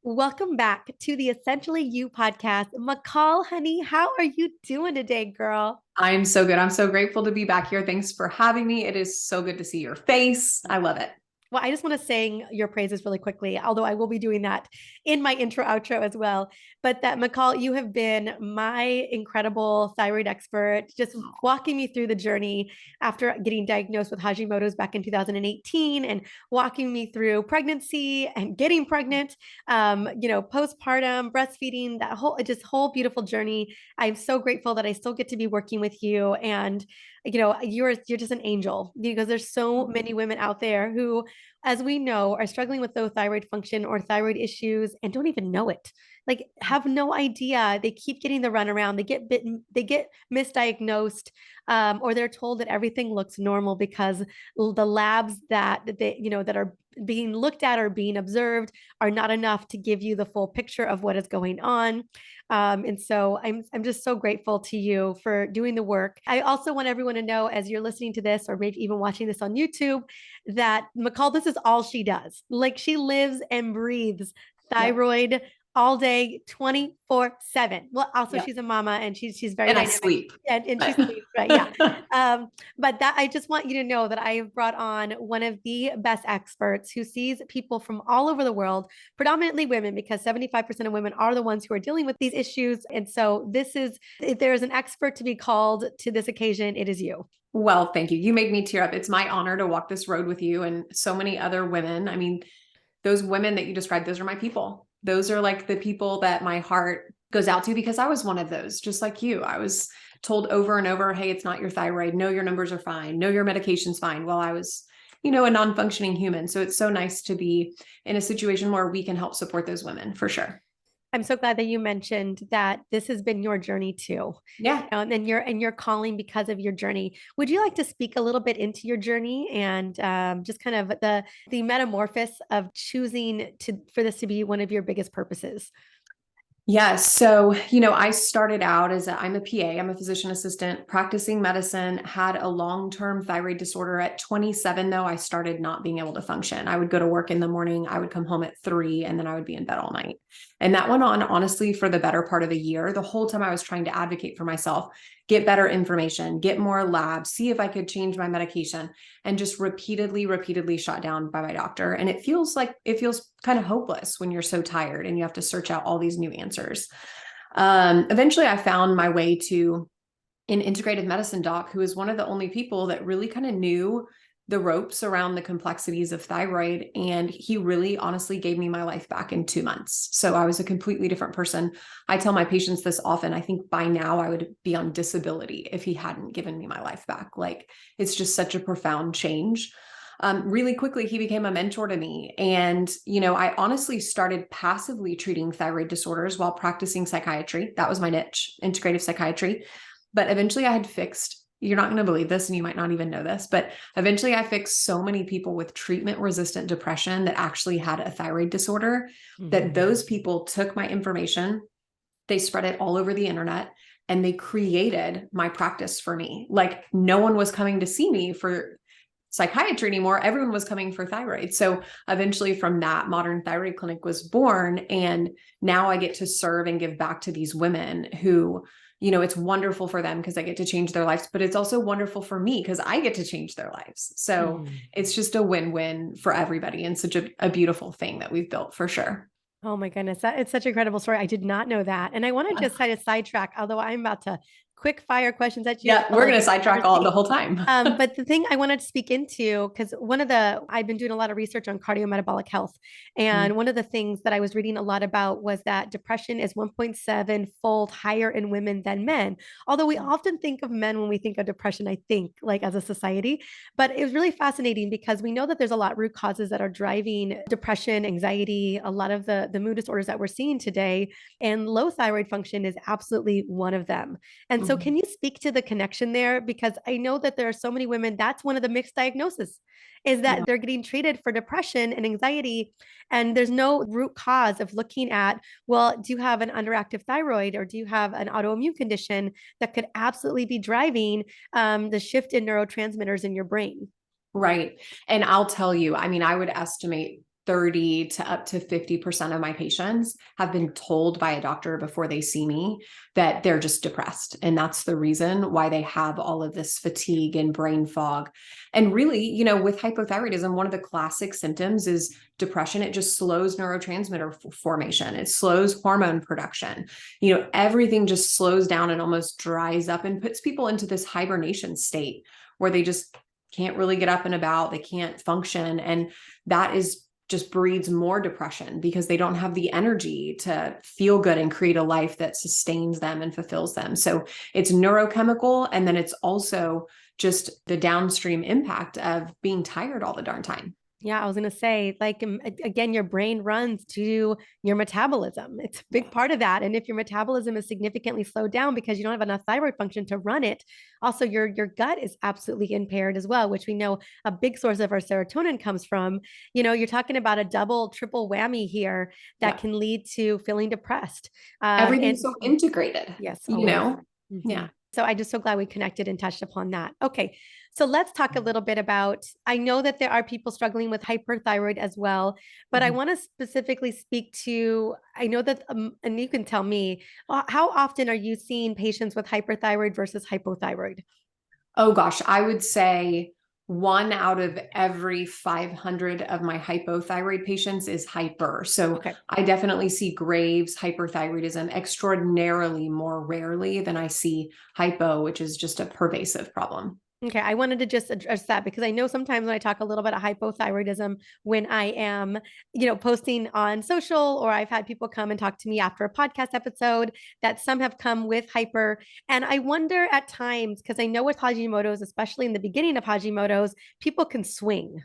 Welcome back to the Essentially You podcast. McCall, honey, how are you doing today, girl? I'm so good. I'm so grateful to be back here. Thanks for having me. It is so good to see your face. I love it. Well, I just want to sing your praises really quickly, although I will be doing that in my intro outro as well. But that McCall, you have been my incredible thyroid expert, just walking me through the journey after getting diagnosed with Hashimoto's back in 2018 and walking me through pregnancy and getting pregnant, postpartum, breastfeeding, that whole beautiful journey. I'm so grateful that I still get to be working with you. And you're just an angel because there's so many women out there who, as we know, are struggling with low thyroid function or thyroid issues and don't even know it. Like, have no idea. They keep getting the runaround. They get bitten. They get misdiagnosed, or they're told that everything looks normal because the labs that are being looked at or being observed are not enough to give you the full picture of what is going on. And so I'm just so grateful to you for doing the work. I also want everyone to know, as you're listening to this or maybe even watching this on YouTube, that McCall, this is all she does. Like, she lives and breathes Yep. thyroid all day, 24/7. Well, also Yep. she's a mama and she's very And I dynamic. sleep. And she But sleeps, right? Yeah. But that I just want you to know that I have brought on one of the best experts who sees people from all over the world, predominantly women, because 75% of women are the ones who are dealing with these issues. And so if there's an expert to be called to this occasion, it is you. well, thank you. You made me tear up. It's my honor to walk this road with you and so many other women. I mean, those women that you described, those are my people. Those are like the people that my heart goes out to because I was one of those, just like you. I was told over and over, hey, it's not your thyroid. No, your numbers are fine. No, your medication's fine. Well, I was, a non-functioning human. So it's so nice to be in a situation where we can help support those women for sure. I'm so glad that you mentioned that this has been your journey too. Yeah. And you're calling because of your journey. Would you like to speak a little bit into your journey and just kind of the metamorphosis of choosing to for this to be one of your biggest purposes? Yeah. So, I started out I'm a PA, I'm a physician assistant practicing medicine, had a long-term thyroid disorder at 27, though. I started not being able to function. I would go to work in the morning, I would come home at 3, and then I would be in bed all night. And that went on, honestly, for the better part of the year. The whole time I was trying to advocate for myself, get better information, get more labs, see if I could change my medication, and just repeatedly shot down by my doctor. And it feels kind of hopeless when you're so tired and you have to search out all these new answers. Eventually, I found my way to an integrative medicine doc who is one of the only people that really kind of knew the ropes around the complexities of thyroid. And he really honestly gave me my life back in 2 months. So I was a completely different person. I tell my patients this often. I think by now I would be on disability if he hadn't given me my life back. Like, it's just such a profound change. Really quickly, he became a mentor to me. And, I honestly started passively treating thyroid disorders while practicing psychiatry. That was my niche, integrative psychiatry. But eventually I had fixed, you're not going to believe this, and you might not even know this, but eventually I fixed so many people with treatment resistant depression that actually had a thyroid disorder that those people took my information, they spread it all over the internet, and they created my practice for me. Like, no one was coming to see me for psychiatry anymore. Everyone was coming for thyroid. So eventually from that, Modern Thyroid Clinic was born. And now I get to serve and give back to these women who, it's wonderful for them because I get to change their lives, but it's also wonderful for me because I get to change their lives. So it's just a win-win for everybody, and such a beautiful thing that we've built for sure. Oh my goodness, it's such an incredible story. I did not know that. And I want to Yeah. just kind of sidetrack, although I'm about to quick fire questions at you as Yeah, well we're as going to the sidetrack all the conversation. whole time. But the thing I wanted to speak into, because I've been doing a lot of research on cardiometabolic health. And one of the things that I was reading a lot about was that depression is 1.7-fold higher in women than men. Although we often think of men when we think of depression, I think, like, as a society. But it was really fascinating because we know that there's a lot of root causes that are driving depression, anxiety, a lot of the mood disorders that we're seeing today. And low thyroid function is absolutely one of them. And so, can you speak to the connection there? Because I know that there are so many women, that's one of the mixed diagnoses, is Yeah. that they're getting treated for depression and anxiety. And there's no root cause of looking at, well, do you have an underactive thyroid or do you have an autoimmune condition that could absolutely be driving the shift in neurotransmitters in your brain? Right. And I'll tell you, I mean, I would estimate 30 to up to 50% of my patients have been told by a doctor before they see me that they're just depressed. And that's the reason why they have all of this fatigue and brain fog. And really, you know, with hypothyroidism, one of the classic symptoms is depression. It just slows neurotransmitter formation. It slows hormone production. You know, everything just slows down and almost dries up and puts people into this hibernation state where they just can't really get up and about. They can't function. And that is just breeds more depression because they don't have the energy to feel good and create a life that sustains them and fulfills them. So it's neurochemical. And then it's also just the downstream impact of being tired all the darn time. Yeah, I was going to say, like, again, your brain runs to your metabolism. It's a big part of that. And if your metabolism is significantly slowed down because you don't have enough thyroid function to run it, also your gut is absolutely impaired as well, which we know a big source of our serotonin comes from. You know, you're talking about a double, triple whammy here that can lead to feeling depressed. Everything's so integrated. Yes. You Always. know? Mm-hmm. Yeah. So I'm just so glad we connected and touched upon that. Okay. So let's talk a little bit about, I know that there are people struggling with hyperthyroid as well, but I want to specifically speak to, I know that, and you can tell me, how often are you seeing patients with hyperthyroid versus hypothyroid? Oh gosh, I would say 1 out of every 500 of my hypothyroid patients is hyper. So I definitely see Graves' hyperthyroidism extraordinarily more rarely than I see hypo, which is just a pervasive problem. Okay, I wanted to just address that because I know sometimes when I talk a little bit of hypothyroidism, when I am, you know, posting on social, or I've had people come and talk to me after a podcast episode, that some have come with hyper. And I wonder at times, because I know with Hashimoto's, especially in the beginning of Hashimoto's, people can swing.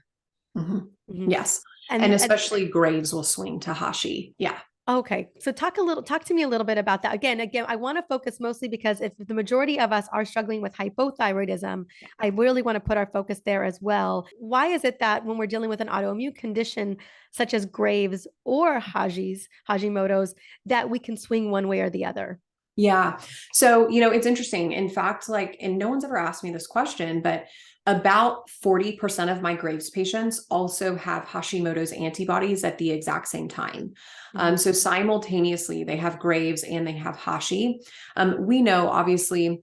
Yes. And especially Graves will swing to Hashi. Yeah. Okay. So talk to me a little bit about that. Again, I want to focus mostly because if the majority of us are struggling with hypothyroidism, I really want to put our focus there as well. Why is it that when we're dealing with an autoimmune condition such as Graves or Hashimoto's, that we can swing one way or the other? Yeah. So, you know, it's interesting. In fact, like, and no one's ever asked me this question, but about 40% of my Graves patients also have Hashimoto's antibodies at the exact same time. So simultaneously, they have Graves and they have Hashi. We know, obviously,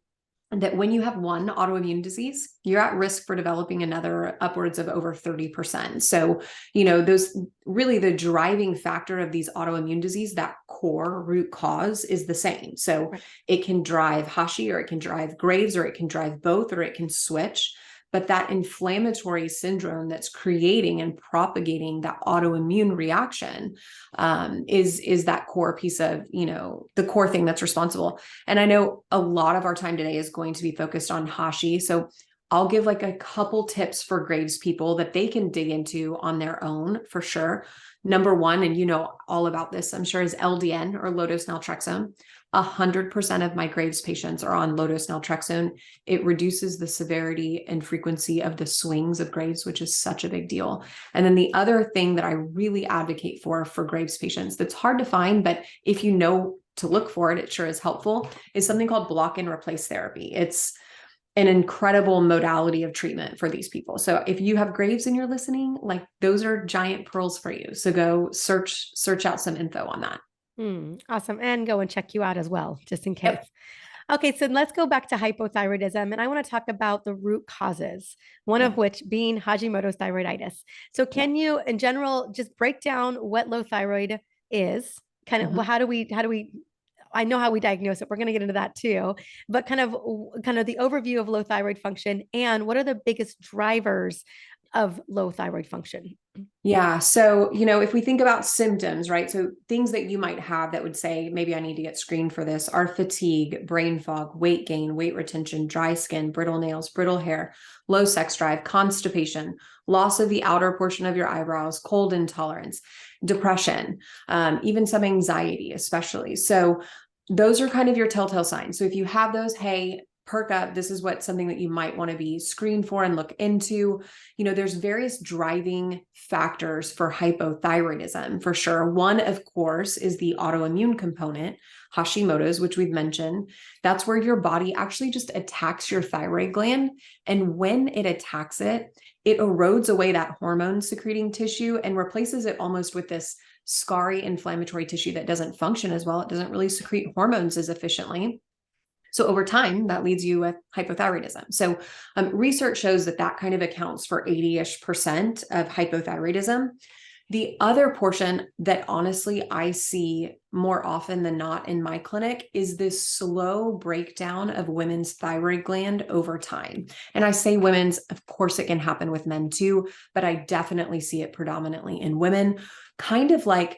that when you have one autoimmune disease, you're at risk for developing another upwards of over 30%. So, you know, those really the driving factor of these autoimmune disease, that core root cause is the same. So it can drive Hashi, or it can drive Graves, or it can drive both, or it can switch. But that inflammatory syndrome that's creating and propagating that autoimmune reaction is that core piece of, you know, the core thing that's responsible. And I know a lot of our time today is going to be focused on Hashi. So I'll give like a couple tips for Graves people that they can dig into on their own for sure. Number one, and you know all about this, I'm sure, is LDN, or low-dose naltrexone. 100% of my Graves patients are on low-dose naltrexone. It reduces the severity and frequency of the swings of Graves, which is such a big deal. And then the other thing that I really advocate for Graves patients that's hard to find, but if you know to look for it, it sure is helpful, is something called block and replace therapy. It's an incredible modality of treatment for these people. So if you have Graves and you're listening, like, those are giant pearls for you. So go search out some info on that. Awesome. And go and check you out as well, just in case. Okay, so let's go back to hypothyroidism. And I want to talk about the root causes, one of which being Hashimoto's thyroiditis. So can you, in general, just break down what low thyroid is? Kind of, how do we, I know how we diagnose it. We're going to get into that too, but kind of the overview of low thyroid function, and what are the biggest drivers of low thyroid function? Yeah. So, you know, if we think about symptoms, right? So things that you might have that would say, maybe I need to get screened for this, are fatigue, brain fog, weight gain, weight retention, dry skin, brittle nails, brittle hair, low sex drive, constipation, loss of the outer portion of your eyebrows, cold intolerance, depression, even some anxiety, especially. So those are kind of your telltale signs. So if you have those, hey, perk up. This is something that you might want to be screened for and look into. There's various driving factors for hypothyroidism for sure. One, of course, is the autoimmune component, Hashimoto's, which we've mentioned. That's where your body actually just attacks your thyroid gland. And when it attacks it, it erodes away that hormone secreting tissue and replaces it almost with this scarry inflammatory tissue that doesn't function as well. It doesn't really secrete hormones as efficiently. So over time, that leads you with hypothyroidism. So research shows that kind of accounts for 80-ish% of hypothyroidism. The other portion that honestly I see more often than not in my clinic is this slow breakdown of women's thyroid gland over time. And I say women's, of course it can happen with men too, but I definitely see it predominantly in women, kind of like,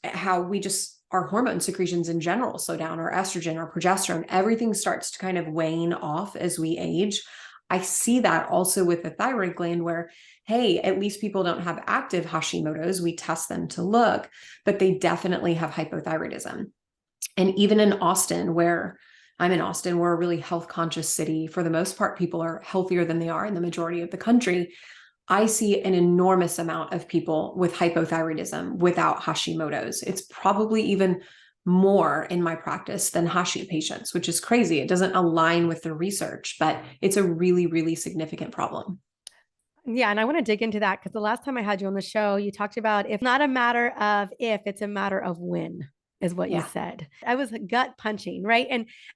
how our hormone secretions in general slow down, our estrogen, our progesterone, everything starts to kind of wane off as we age. I see that also with the thyroid gland where, hey, at least people don't have active Hashimoto's. We test them to look, but they definitely have hypothyroidism. And even in Austin, where I'm in Austin, we're a really health conscious city. For the most part, people are healthier than they are in the majority of the country. I see an enormous amount of people with hypothyroidism without Hashimoto's. It's probably even more in my practice than Hashi patients, which is crazy. It doesn't align with the research, but it's a really, really significant problem. Yeah. And I want to dig into that because the last time I had you on the show, you talked about it's not a matter of if, it's a matter of when, is what you said. I was gut punching, right?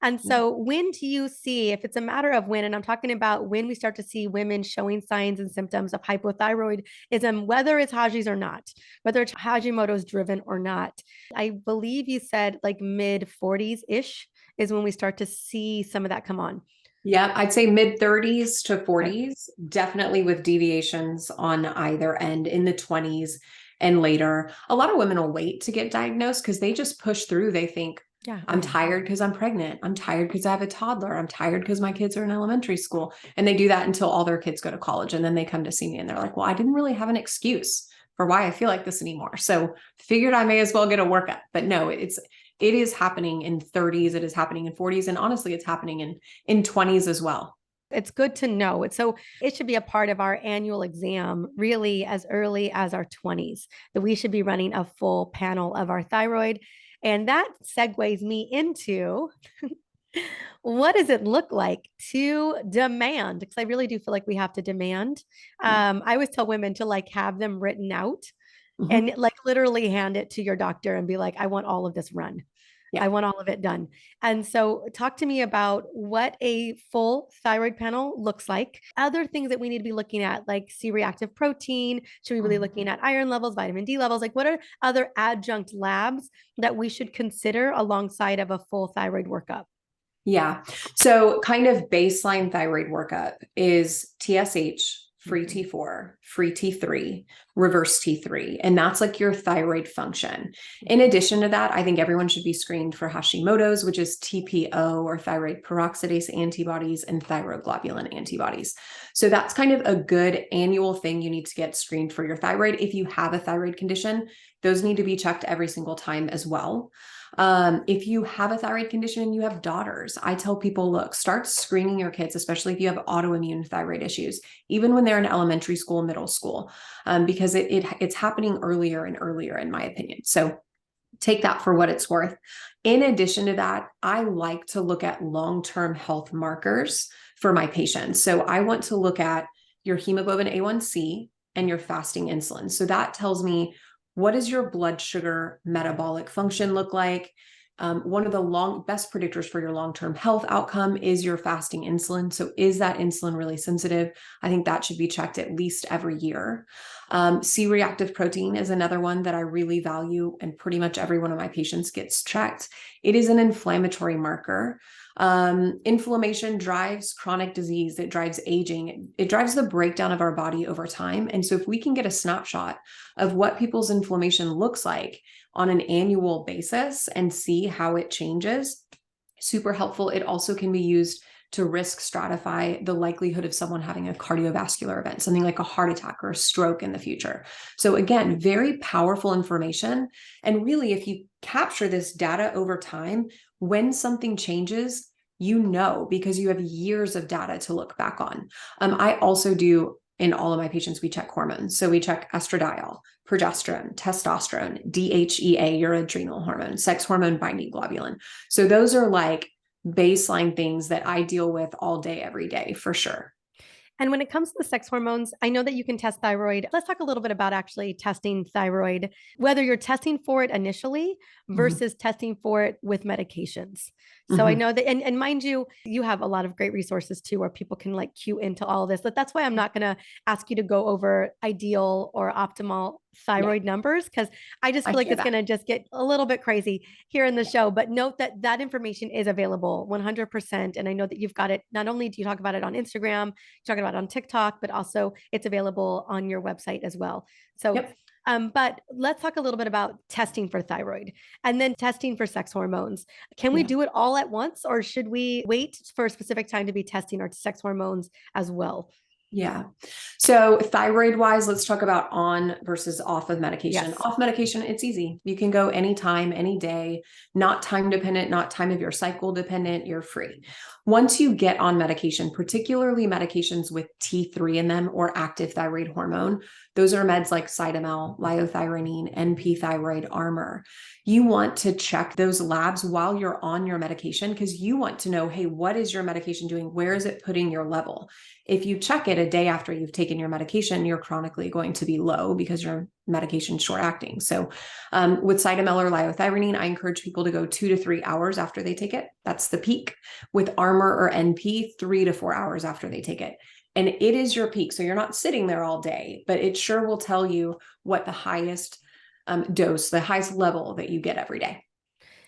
And so when do you see, if it's a matter of when, and I'm talking about when we start to see women showing signs and symptoms of hypothyroidism, whether it's Haji's or not, whether it's Hashimoto's driven or not. I believe you said like mid 40s-ish is when we start to see some of that come on. Yeah, I'd say mid 30s to 40s, definitely with deviations on either end in the 20s and later. A lot of women will wait to get diagnosed because they just push through. They think, I'm tired because I'm pregnant. I'm tired because I have a toddler. I'm tired because my kids are in elementary school. And they do that until all their kids go to college. And then they come to see me and they're like, well, I didn't really have an excuse for why I feel like this anymore. So figured I may as well get a workup. But no, it is happening in 30s. It is happening in 40s. And honestly, it's happening in 20s as well. It's good to know. So it should be a part of our annual exam really as early as our 20s, that we should be running a full panel of our thyroid. And that segues me into what does it look like to demand? Because I really do feel like we have to demand. I always tell women to like have them written out and like literally hand it to your doctor and be like, I want all of this run. I want all of it done. And so talk to me about what a full thyroid panel looks like. Other things that we need to be looking at, like C-reactive protein. Should we be looking at iron levels, vitamin D levels? Like what are other adjunct labs that we should consider alongside of a full thyroid workup? Yeah. So kind of baseline thyroid workup is TSH, free T4, free T3, reverse T3. And that's like your thyroid function. In addition to that, I think everyone should be screened for Hashimoto's, which is TPO or thyroid peroxidase antibodies and thyroglobulin antibodies. So that's kind of a good annual thing you need to get screened for your thyroid. If you have a thyroid condition, those need to be checked every single time as well. If you have a thyroid condition and you have daughters, I tell people, look, start screening your kids, especially if you have autoimmune thyroid issues, even when they're in elementary school, middle school, because it's happening earlier and earlier, in my opinion. So take that for what it's worth. In addition to that, I like to look at long-term health markers for my patients. So I want to look at your hemoglobin A1C and your fasting insulin. So that tells me, what does your blood sugar metabolic function look like? One of the best predictors for your long-term health outcome is your fasting insulin. So is that insulin really sensitive? I think that should be checked at least every year. C-reactive protein is another one that I really value, and pretty much every one of my patients gets checked. It is an inflammatory marker. Inflammation drives chronic disease. It drives aging. It drives the breakdown of our body over time. And so if we can get a snapshot of what people's inflammation looks like on an annual basis and see how it changes, super helpful. It also can be used to risk stratify the likelihood of someone having a cardiovascular event, something like a heart attack or a stroke in the future. So again, very powerful information. And really, if you capture this data over time, when something changes, because you have years of data to look back on. I also do, in all of my patients, we check hormones. So we check estradiol, progesterone, testosterone, DHEA, your adrenal hormone, sex hormone binding globulin. So those are like baseline things that I deal with all day, every day, for sure. And when it comes to the sex hormones, I know that you can test thyroid. Let's talk a little bit about actually testing thyroid, whether you're testing for it initially versus testing for it with medications. So I know that, and mind you, you have a lot of great resources too, where people can like cue into all of this, but that's why I'm not going to ask you to go over ideal or optimal thyroid numbers, because I just feel like it's going to just get a little bit crazy here in the show. But note that that information is available 100%. And I know that you've got it. Not only do you talk about it on Instagram, you talk about it on TikTok, but also it's available on your website as well. So but let's talk a little bit about testing for thyroid and then testing for sex hormones. Can we do it all at once, or should we wait for a specific time to be testing our sex hormones as well? Yeah. So thyroid wise, let's talk about on versus off of medication. Off medication, it's easy. You can go anytime, any day, not time dependent, not time of your cycle dependent. You're free. Once you get on medication, particularly medications with T3 in them or active thyroid hormone, those are meds like Cytomel, Levothyroxine, NP thyroid, Armour. You want to check those labs while you're on your medication, because you want to know, hey, what is your medication doing? Where is it putting your level? If you check it a day after you've taken your medication, you're chronically going to be low because your medication's short acting. So with Cytomel or Levothyroxine, I encourage people to go 2 to 3 hours after they take it. That's the peak. With Armour or NP, 3 to 4 hours after they take it. And it is your peak. So you're not sitting there all day, but it sure will tell you what the highest dose, the highest level that you get every day.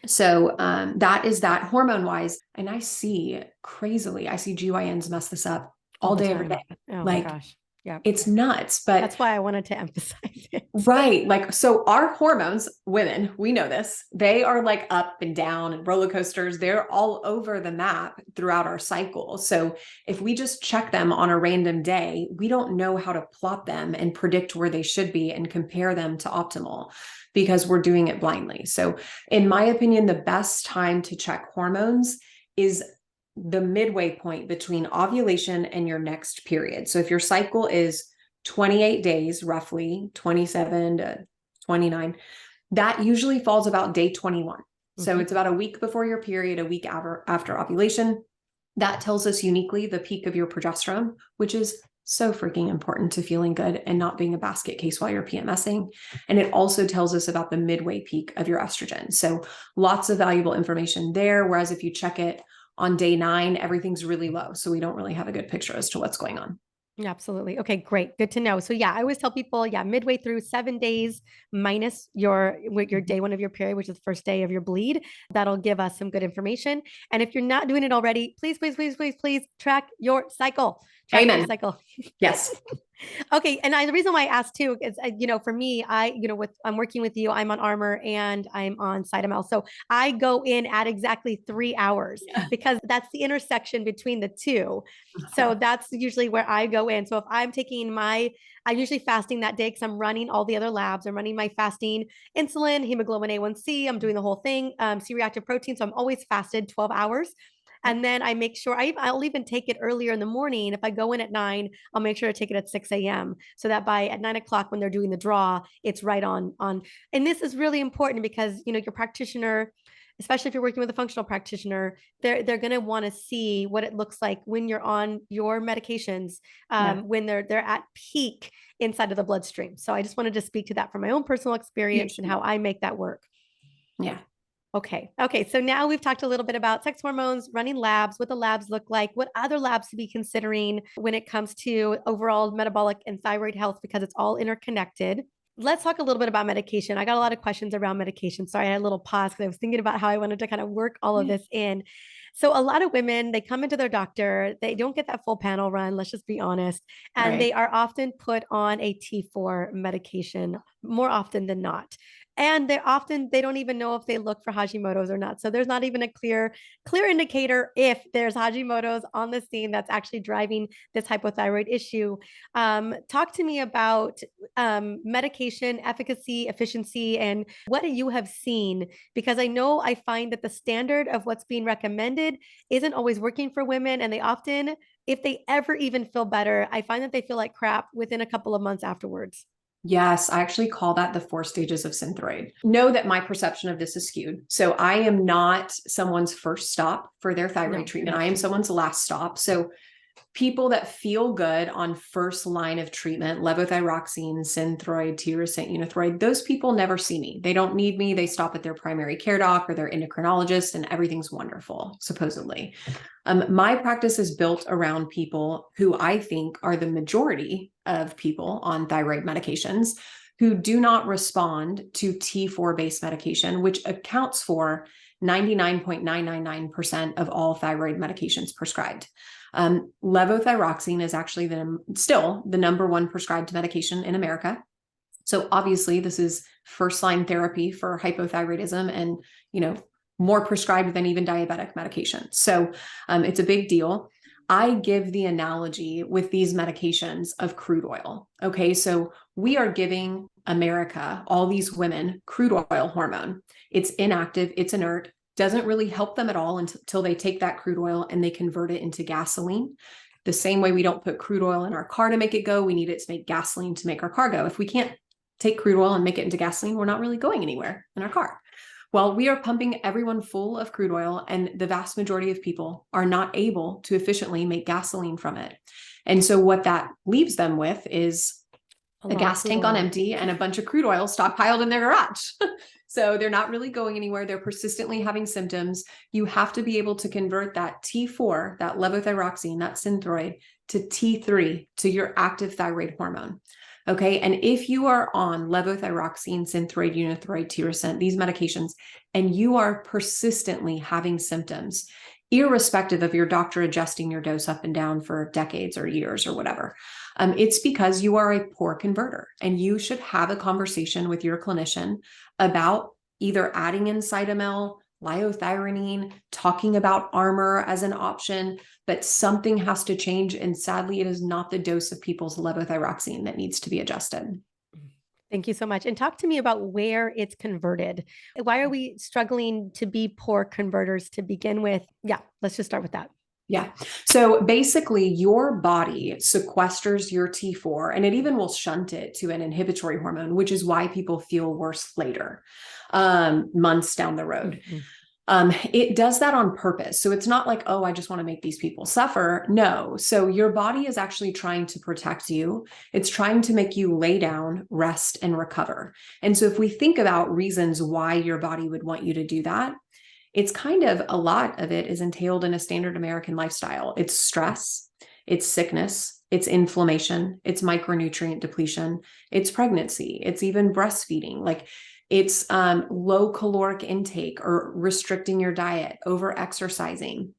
So that is that hormone wise. And I see GYNs mess this up all day, every day. Oh my gosh. Yeah. It's nuts, but that's why I wanted to emphasize it. Right. Like, so our hormones, women, we know this, they are like up and down and roller coasters. They're all over the map throughout our cycle. So if we just check them on a random day, we don't know how to plot them and predict where they should be and compare them to optimal, because we're doing it blindly. So in my opinion, the best time to check hormones is the midway point between ovulation and your next period. So if your cycle is 28 days, roughly 27 to 29, that usually falls about day 21. So it's about a week before your period, a week after ovulation. That tells us uniquely the peak of your progesterone, which is so freaking important to feeling good and not being a basket case while you're PMSing. And it also tells us about the midway peak of your estrogen. So lots of valuable information there. Whereas if you check it on day 9, everything's really low. So we don't really have a good picture as to what's going on. Absolutely. Okay, great. Good to know. So yeah, I always tell people, midway through 7 days minus your day 1 of your period, which is the first day of your bleed. That'll give us some good information. And if you're not doing it already, please, please, please, please, please track your cycle. Track your cycle. Yes. Okay. And the reason why I asked too is, for me, I'm working with you, I'm on Armour and I'm on Cytomel. So I go in at exactly 3 hours because that's the intersection between the two. So that's usually where I go in. So if I'm I'm usually fasting that day because I'm running all the other labs. I'm running my fasting insulin, hemoglobin A1C. I'm doing the whole thing, C-reactive protein. So I'm always fasted 12 hours. And then I make sure I'll even take it earlier in the morning. If I go in at 9, I'll make sure to take it at 6 a.m. so that at 9 o'clock when they're doing the draw, it's right on. And this is really important because, your practitioner, especially if you're working with a functional practitioner, they're going to want to see what it looks like when you're on your medications, when they're at peak inside of the bloodstream. So I just wanted to speak to that from my own personal experience and how I make that work. Yeah. Okay. So now we've talked a little bit about sex hormones, running labs, what the labs look like, what other labs to be considering when it comes to overall metabolic and thyroid health, because it's all interconnected. Let's talk a little bit about medication. I got a lot of questions around medication. Sorry, I had a little pause because I was thinking about how I wanted to kind of work all of this in. So a lot of women, they come into their doctor, they don't get that full panel run, let's just be honest, and they are often put on a T4 medication more often than not. And they don't even know if they look for Hashimoto's or not. So there's not even a clear indicator if there's Hashimoto's on the scene that's actually driving this hypothyroid issue. Talk to me about medication efficacy, efficiency, and what you have seen, because I find that the standard of what's being recommended isn't always working for women, and they often, if they ever even feel better, I find that they feel like crap within a couple of months afterwards. Yes, I actually call that the 4 stages of synthroid. Know that my perception of this is skewed. So I am not someone's first stop for their thyroid treatment. I am someone's last stop. So people that feel good on first line of treatment, levothyroxine, synthroid, tyrosine, unithroid, those people never see me. They don't need me. They stop at their primary care doc or their endocrinologist, and everything's wonderful, supposedly. My practice is built around people who I think are the majority of people on thyroid medications who do not respond to T4 based medication, which accounts for 99.999% of all thyroid medications prescribed. Levothyroxine is actually still the number one prescribed medication in America. So obviously this is first line therapy for hypothyroidism, and, more prescribed than even diabetic medication. So it's a big deal. I give the analogy with these medications of crude oil. Okay. So we are giving America, all these women, crude oil hormone. It's inactive. It's inert. Doesn't really help them at all until they take that crude oil and they convert it into gasoline. The same way we don't put crude oil in our car to make it go, we need it to make gasoline to make our car go. If we can't take crude oil and make it into gasoline, we're not really going anywhere in our car. Well, we are pumping everyone full of crude oil, and the vast majority of people are not able to efficiently make gasoline from it. And so what that leaves them with is a gas tank on empty and a bunch of crude oil stockpiled in their garage. So they're not really going anywhere. They're persistently having symptoms. You have to be able to convert that T4, that levothyroxine, that synthroid, to T3, to your active thyroid hormone. Okay. And if you are on levothyroxine, synthroid, unithroid, tyrosine, these medications, and you are persistently having symptoms, irrespective of your doctor adjusting your dose up and down for decades or years or whatever, it's because you are a poor converter, and you should have a conversation with your clinician about either adding in Cytomel, liothyronine, talking about Armour as an option, but something has to change. And sadly, it is not the dose of people's levothyroxine that needs to be adjusted. Thank you so much. And talk to me about where it's converted. Why are we struggling to be poor converters to begin with? Yeah, let's just start with that. Yeah. So basically your body sequesters your T4, and it even will shunt it to an inhibitory hormone, which is why people feel worse later, months down the road. It does that on purpose. So it's not like, oh, I just want to make these people suffer. No. So your body is actually trying to protect you. It's trying to make you lay down, rest, and recover. And so if we think about reasons why your body would want you to do that, it's kind of, a lot of it is entailed in a standard American lifestyle. It's stress, it's sickness, it's inflammation, it's micronutrient depletion, it's pregnancy, it's even breastfeeding. Like it's low caloric intake or restricting your diet, over exercising.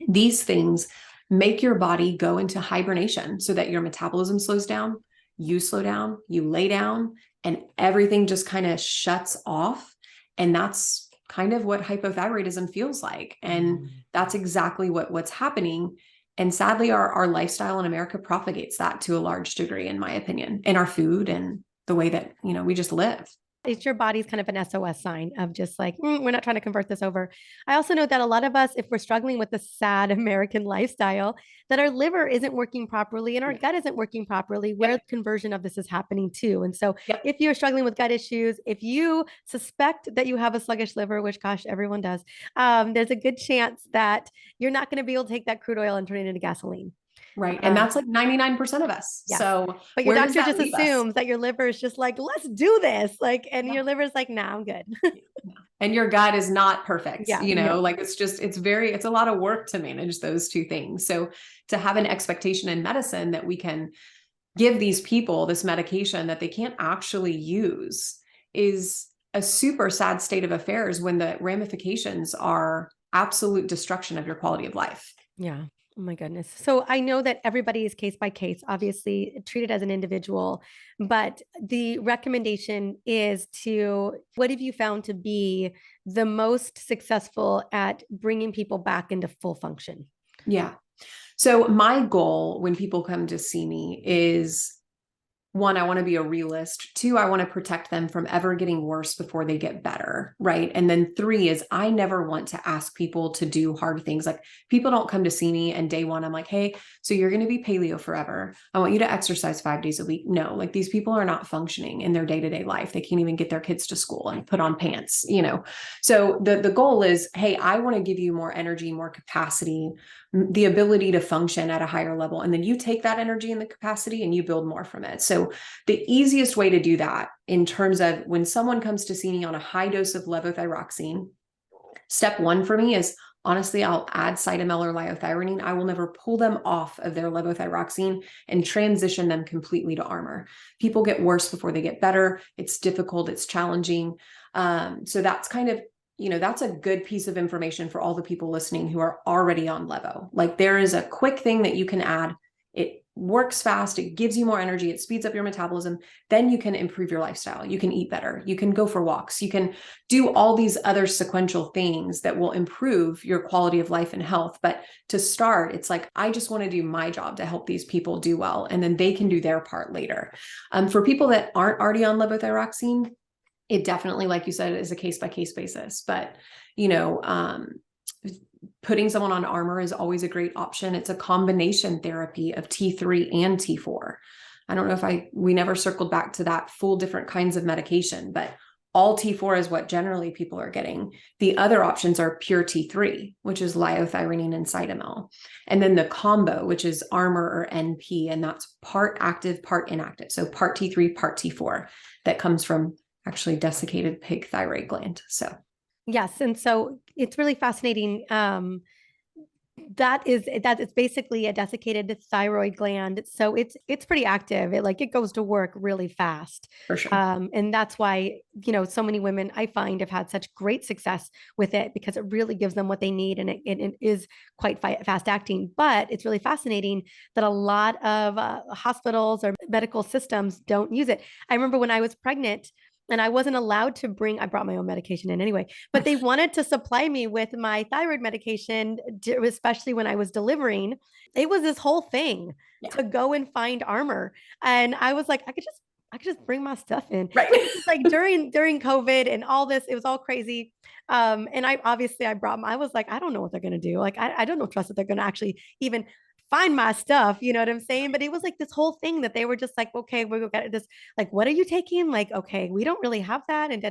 These things make your body go into hibernation so that your metabolism slows down, you slow down, you lay down, and everything just kind of shuts off. And that's kind of what hypothyroidism feels like. And that's exactly what's happening. And sadly, our lifestyle in America propagates that to a large degree, in my opinion, in our food and the way that, we just live. It's your body's kind of an SOS sign of just like, we're not trying to convert this over. I also know that a lot of us, if we're struggling with the sad American lifestyle, that our liver isn't working properly and our gut isn't working properly, where the conversion of this is happening too. And so if you're struggling with gut issues, if you suspect that you have a sluggish liver, which gosh, everyone does, there's a good chance that you're not going to be able to take that crude oil and turn it into gasoline. Right. And that's like 99% of us. Yeah. So, but your doctor just assumes that your liver is just like, let's do this. Like, and your liver's like, nah, I'm good. And your gut is not perfect. Like it's a lot of work to manage those two things. So to have an expectation in medicine that we can give these people this medication that they can't actually use is a super sad state of affairs, when the ramifications are absolute destruction of your quality of life. Yeah. Oh my goodness. So I know that everybody is case by case, obviously treated as an individual, but the recommendation is to what have you found to be the most successful at bringing people back into full function? Yeah. So my goal when people come to see me is, one, I want to be a realist. Two, I want to protect them from ever getting worse before they get better. Right. And then three is I never want to ask people to do hard things. Like people don't come to see me and day one, I'm like, hey, so you're going to be paleo forever. I want you to exercise 5 days a week. No, like these people are not functioning in their day-to-day life. They can't even get their kids to school and put on pants, you know? So the goal is, hey, I want to give you more energy, more capacity, the ability to function at a higher level. And then you take that energy and the capacity and you build more from it. So the easiest way to do that in terms of when someone comes to see me on a high dose of levothyroxine, step one for me is honestly, I'll add cytomel or liothyronine. I will never pull them off of their levothyroxine and transition them completely to Armour. People get worse before they get better. It's difficult. It's challenging. So that's kind of, that's a good piece of information for all the people listening who are already on Levo. Like there is a quick thing that you can add. It works fast. It gives you more energy. It speeds up your metabolism. Then you can improve your lifestyle. You can eat better. You can go for walks. You can do all these other sequential things that will improve your quality of life and health. But to start, it's like, I just want to do my job to help these people do well. And then they can do their part later. For people that aren't already on levothyroxine, it definitely, like you said, is a case by case basis, but, putting someone on Armour is always a great option. It's a combination therapy of T3 and T4. I don't know if we never circled back to that full different kinds of medication, but all T4 is what generally people are getting. The other options are pure T3, which is liothyronine and cytomel. And then the combo, which is Armour or NP, and that's part active, part inactive. So part T3, part T4 that comes from actually desiccated pig thyroid gland. So yes. And so it's really fascinating. That it's basically a desiccated thyroid gland. So it's pretty active. It goes to work really fast. for sure. And that's why, so many women I find have had such great success with it because it really gives them what they need. And it is quite fast acting, but it's really fascinating that a lot of hospitals or medical systems don't use it. I remember when I was pregnant, and I wasn't allowed to I brought my own medication in anyway, but they wanted to supply me with my thyroid medication, especially when I was delivering. It was this whole thing to go and find Armour. And I was like, I could just bring my stuff in. Right. Like during COVID and all this, it was all crazy. And I brought I was like, I don't know what they're going to do. Like, I don't know, trust that they're going to actually even find my stuff. You know what I'm saying? But it was like this whole thing that they were just like, okay, we're going to get this. Like, what are you taking? Like, okay, we don't really have that. And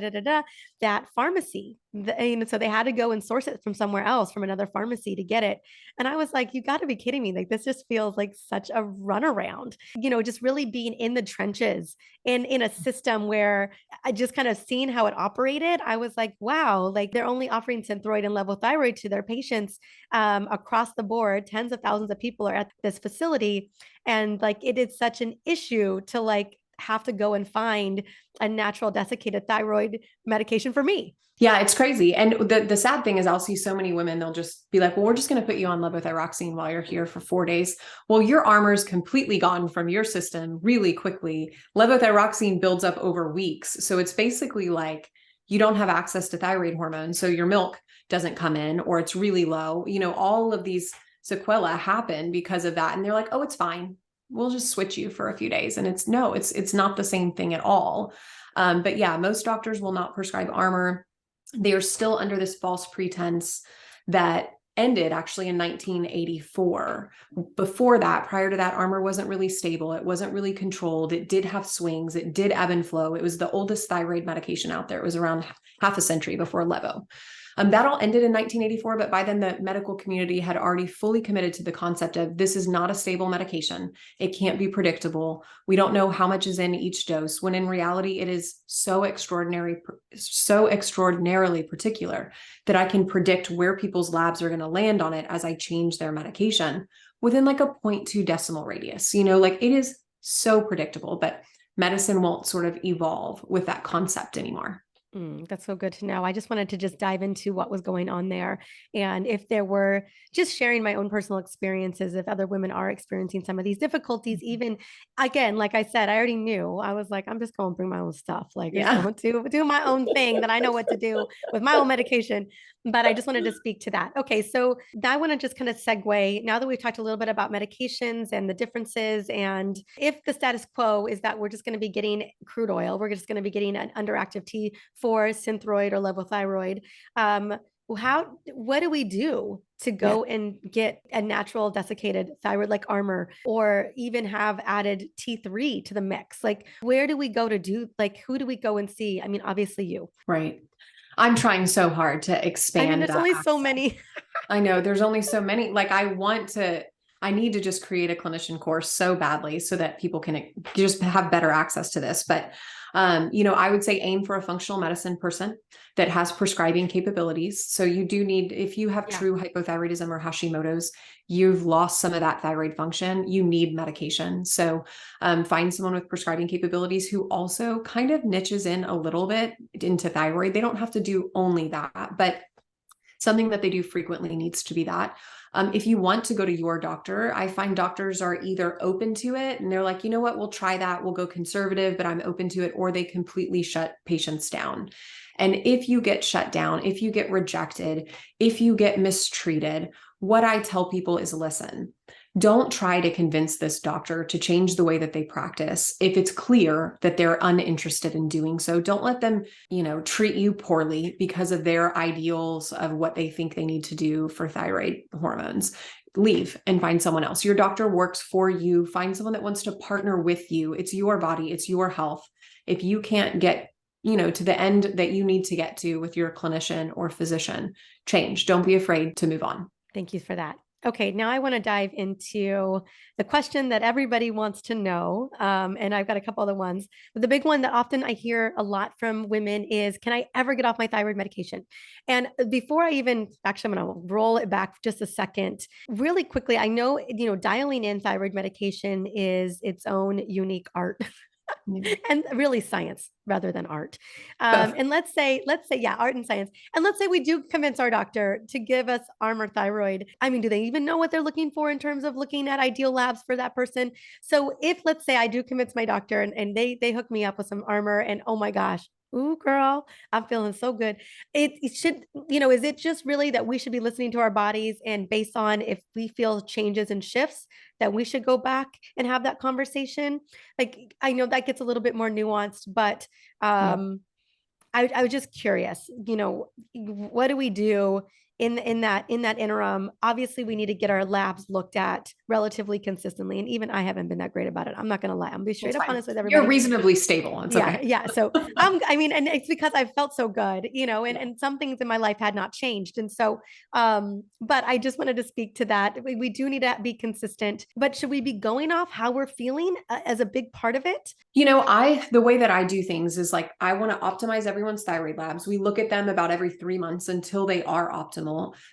that pharmacy. So they had to go and source it from somewhere else, from another pharmacy to get it. And I was like, you got to be kidding me. Like, this just feels like such a runaround, just really being in the trenches in a system where I just kind of seen how it operated. I was like, wow, like they're only offering Synthroid and Levothyroid to their patients across the board. Tens of thousands of people are at this facility. And like, it is such an issue to like have to go and find a natural desiccated thyroid medication for me. Yeah, it's crazy. And the sad thing is I'll see so many women, they'll just be like, well, we're just going to put you on levothyroxine while you're here for 4 days. Well, your Armour's completely gone from your system really quickly. Levothyroxine builds up over weeks. So it's basically like you don't have access to thyroid hormone. So your milk doesn't come in or it's really low. All of these sequelae happen because of that. And they're like, oh, it's fine. We'll just switch you for a few days. And it's not the same thing at all. But yeah, most doctors will not prescribe Armour. They are still under this false pretense that ended actually in 1984. Before that, prior to that, Armour wasn't really stable. It wasn't really controlled. It did have swings. It did ebb and flow. It was the oldest thyroid medication out there. It was around half a century before Levo. That all ended in 1984, but by then the medical community had already fully committed to the concept of this is not a stable medication. It can't be predictable. We don't know how much is in each dose, when in reality it is so extraordinarily particular that I can predict where people's labs are going to land on it as I change their medication within like a 0.2 decimal radius. Like it is so predictable, but medicine won't sort of evolve with that concept anymore. That's so good to know. I just wanted to just dive into what was going on there. And if there were just sharing my own personal experiences, if other women are experiencing some of these difficulties, even again, like I said, I already knew. I was like, I'm just going to bring my own stuff, like just Yeah. going to do my own thing that I know what to do with my own medication. But I just wanted to speak to that. Okay. So now I want to just kind of segue now that we've talked a little bit about medications and the differences. And if the status quo is that we're just going to be getting crude oil, we're just going to be getting an underactive tea for synthroid or levothyroid. What do we do to Yeah. go and get a natural desiccated thyroid like Armour, or even have added T3 to the mix? Like, where do we go to do, like, who do we go and see? I mean, obviously you. Right. I'm trying so hard to I mean, expand there's that only so access. many. I know there's only so many. Like I need to just create a clinician course so badly so that people can just have better access to this. But, I would say aim for a functional medicine person that has prescribing capabilities. So you do need, if you have Yeah. true hypothyroidism or Hashimoto's, you've lost some of that thyroid function, you need medication. So find someone with prescribing capabilities who also kind of niches in a little bit into thyroid. They don't have to do only that, but something that they do frequently needs to be that. If you want to go to your doctor, I find doctors are either open to it and they're like, you know what, we'll try that. We'll go conservative, but I'm open to it, or they completely shut patients down. And if you get shut down, if you get rejected, if you get mistreated, what I tell people is listen, don't try to convince this doctor to change the way that they practice. If it's clear that they're uninterested in doing so, don't let them, treat you poorly because of their ideals of what they think they need to do for thyroid hormones. Leave and find someone else. Your doctor works for you. Find someone that wants to partner with you. It's your body, it's your health. If you can't get to the end that you need to get to with your clinician or physician, change. Don't be afraid to move on. Thank you for that. Okay, now I want to dive into the question that everybody wants to know. And I've got a couple other ones. But the big one that often I hear a lot from women is, can I ever get off my thyroid medication? And before I even, actually, I'm going to roll it back just a second. Really quickly, I know, dialing in thyroid medication is its own unique art. And really science rather than art. And yeah, art and science. And let's say we do convince our doctor to give us Armour thyroid. I mean, do they even know what they're looking for in terms of looking at ideal labs for that person? So if, let's say, I do convince my doctor and they hook me up with some Armour, and oh my gosh, ooh, girl, I'm feeling so good. It should, is it just really that we should be listening to our bodies, and based on if we feel changes and shifts, that we should go back and have that conversation? Like, I know that gets a little bit more nuanced, but Yeah. I was just curious, what do we do in that interim? Obviously, we need to get our labs looked at relatively consistently, and even I haven't been that great about it. I'm not going to lie. I'm gonna be straight It's up fine. honest with You're everybody. reasonably stable. It's Yeah, okay. yeah. So I mean, and it's because I've felt so good, and Yeah. some things in my life had not changed. And so, but I just wanted to speak to that. We do need to be consistent, but should we be going off how we're feeling as a big part of it? The way that I do things is like, I want to optimize everyone's thyroid labs. We look at them about every 3 months until they are optimal.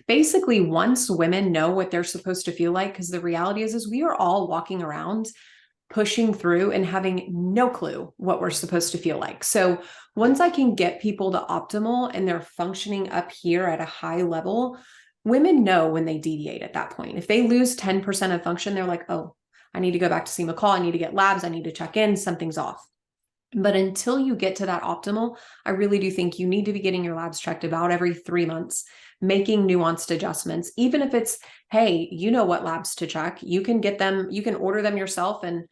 Basically, once women know what they're supposed to feel like, because the reality is we are all walking around pushing through and having no clue what we're supposed to feel like. So once I can get people to optimal and they're functioning up here at a high level, women know when they deviate at that point. If they lose 10% of function, they're like, oh, I need to go back to see McCall. I need to get labs. I need to check in. Something's off. But until you get to that optimal, I really do think you need to be getting your labs checked about every 3 months, making nuanced adjustments. Even if it's, hey, you know what labs to check, you can get them, you can order them yourself and,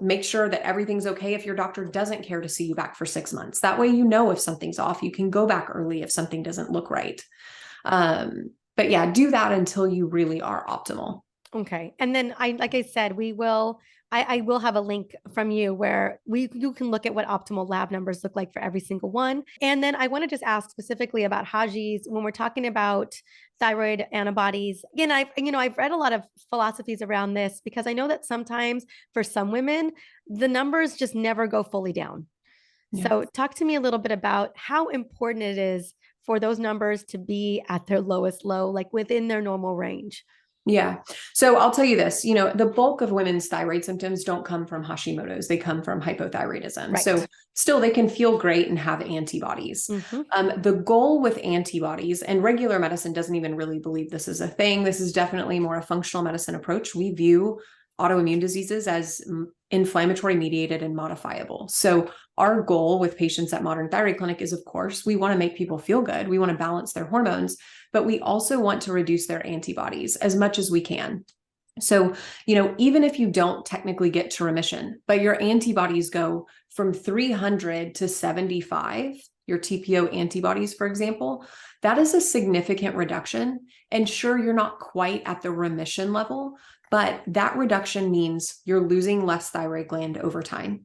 make sure that everything's okay if your doctor doesn't care to see you back for 6 months. That way, if something's off, you can go back early if something doesn't look right. But yeah, do that until you really are optimal. Okay. And then like I said, I will have a link from you where you can look at what optimal lab numbers look like for every single one. And then I want to just ask specifically about Haji's when we're talking about thyroid antibodies. Again, I've read a lot of philosophies around this, because I know that sometimes for some women, the numbers just never go fully down. Yeah. So talk to me a little bit about how important it is for those numbers to be at their lowest low, like within their normal range. Yeah. So I'll tell you this, the bulk of women's thyroid symptoms don't come from Hashimoto's. They come from hypothyroidism. Right. So still they can feel great and have antibodies. Mm-hmm. The goal with antibodies, and regular medicine doesn't even really believe this is a thing. This is definitely more a functional medicine approach. We view autoimmune diseases as inflammatory mediated and modifiable. So our goal with patients at Modern Thyroid Clinic is, of course, we want to make people feel good. We want to balance their hormones, but we also want to reduce their antibodies as much as we can. So, even if you don't technically get to remission, but your antibodies go from 300 to 75, your TPO antibodies, for example, that is a significant reduction. And sure, you're not quite at the remission level, but that reduction means you're losing less thyroid gland over time.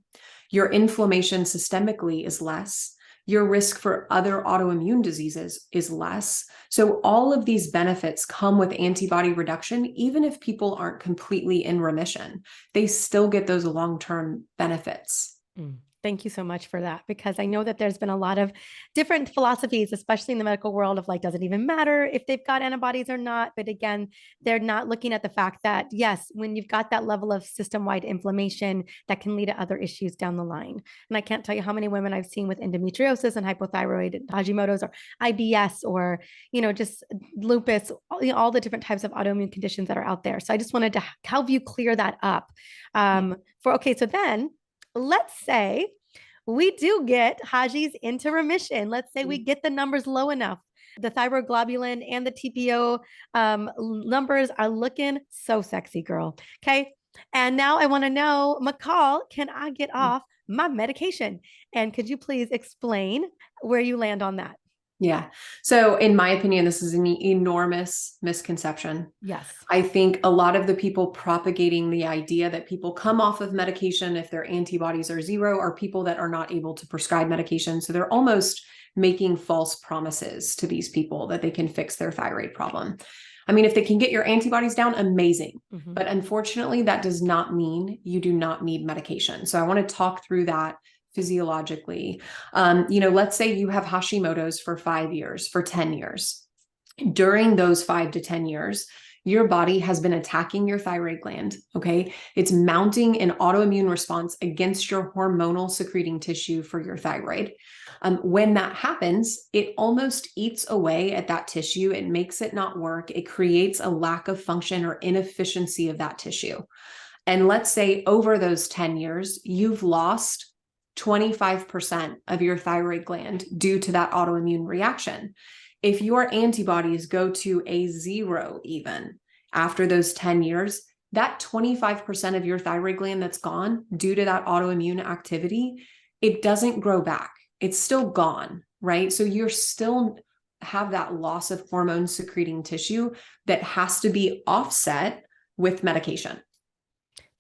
Your inflammation systemically is less. Your risk for other autoimmune diseases is less. So all of these benefits come with antibody reduction, even if people aren't completely in remission, they still get those long-term benefits. Thank you so much for that, because I know that there's been a lot of different philosophies, especially in the medical world, of like, does it even matter if they've got antibodies or not? But again, they're not looking at the fact that, yes, when you've got that level of system-wide inflammation, that can lead to other issues down the line. And I can't tell you how many women I've seen with endometriosis and hypothyroid, and Hashimoto's or IBS, or, just lupus, all the different types of autoimmune conditions that are out there. So I just wanted to help you clear that up. So then let's say we do get Haji's into remission. Let's say we get the numbers low enough. The thyroid globulin and the TPO numbers are looking so sexy, girl. Okay. And now I want to know, McCall, can I get off my medication? And could you please explain where you land on that? Yeah. So in my opinion, this is an enormous misconception. Yes. I think a lot of the people propagating the idea that people come off of medication if their antibodies are zero are people that are not able to prescribe medication. So they're almost making false promises to these people that they can fix their thyroid problem. I mean, if they can get your antibodies down, amazing. Mm-hmm. But unfortunately, that does not mean you do not need medication. So I want to talk through that physiologically. Let's say you have Hashimoto's for 5 years, for 10 years. During those 5 to 10 years, your body has been attacking your thyroid gland. Okay. It's mounting an autoimmune response against your hormonal secreting tissue for your thyroid. When that happens, it almost eats away at that tissue. It makes it not work. It creates a lack of function or inefficiency of that tissue. And let's say over those 10 years, you've lost 25% of your thyroid gland due to that autoimmune reaction. If your antibodies go to a 0 even after those 10 years, that 25% of your thyroid gland that's gone due to that autoimmune activity, it doesn't grow back. It's still gone, right? So you're still have that loss of hormone secreting tissue that has to be offset with medication.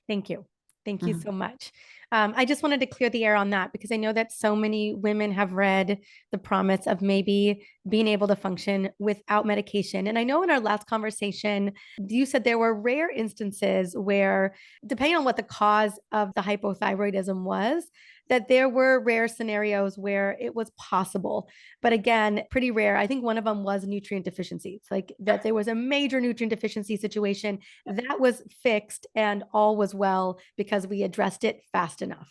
Thank you. Thank you so much. I just wanted to clear the air on that, because I know that so many women have read the promise of maybe being able to function without medication. And I know in our last conversation, you said there were rare instances where, depending on what the cause of the hypothyroidism was, that there were rare scenarios where it was possible, but again, pretty rare. I think one of them was nutrient deficiencies, like that there was a major nutrient deficiency situation that was fixed and all was well because we addressed it fast enough.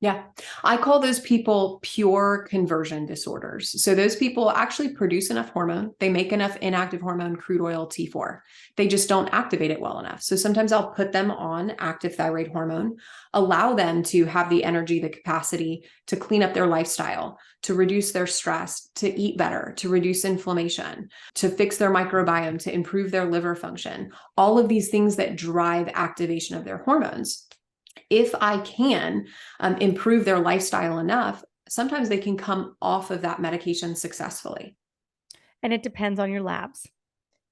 Yeah. I call those people pure conversion disorders. So those people actually produce enough hormone. They make enough inactive hormone, crude oil T4. They just don't activate it well enough. So sometimes I'll put them on active thyroid hormone, allow them to have the energy, the capacity to clean up their lifestyle, to reduce their stress, to eat better, to reduce inflammation, to fix their microbiome, to improve their liver function, all of these things that drive activation of their hormones. If I can improve their lifestyle enough, sometimes they can come off of that medication successfully. And it depends on your labs.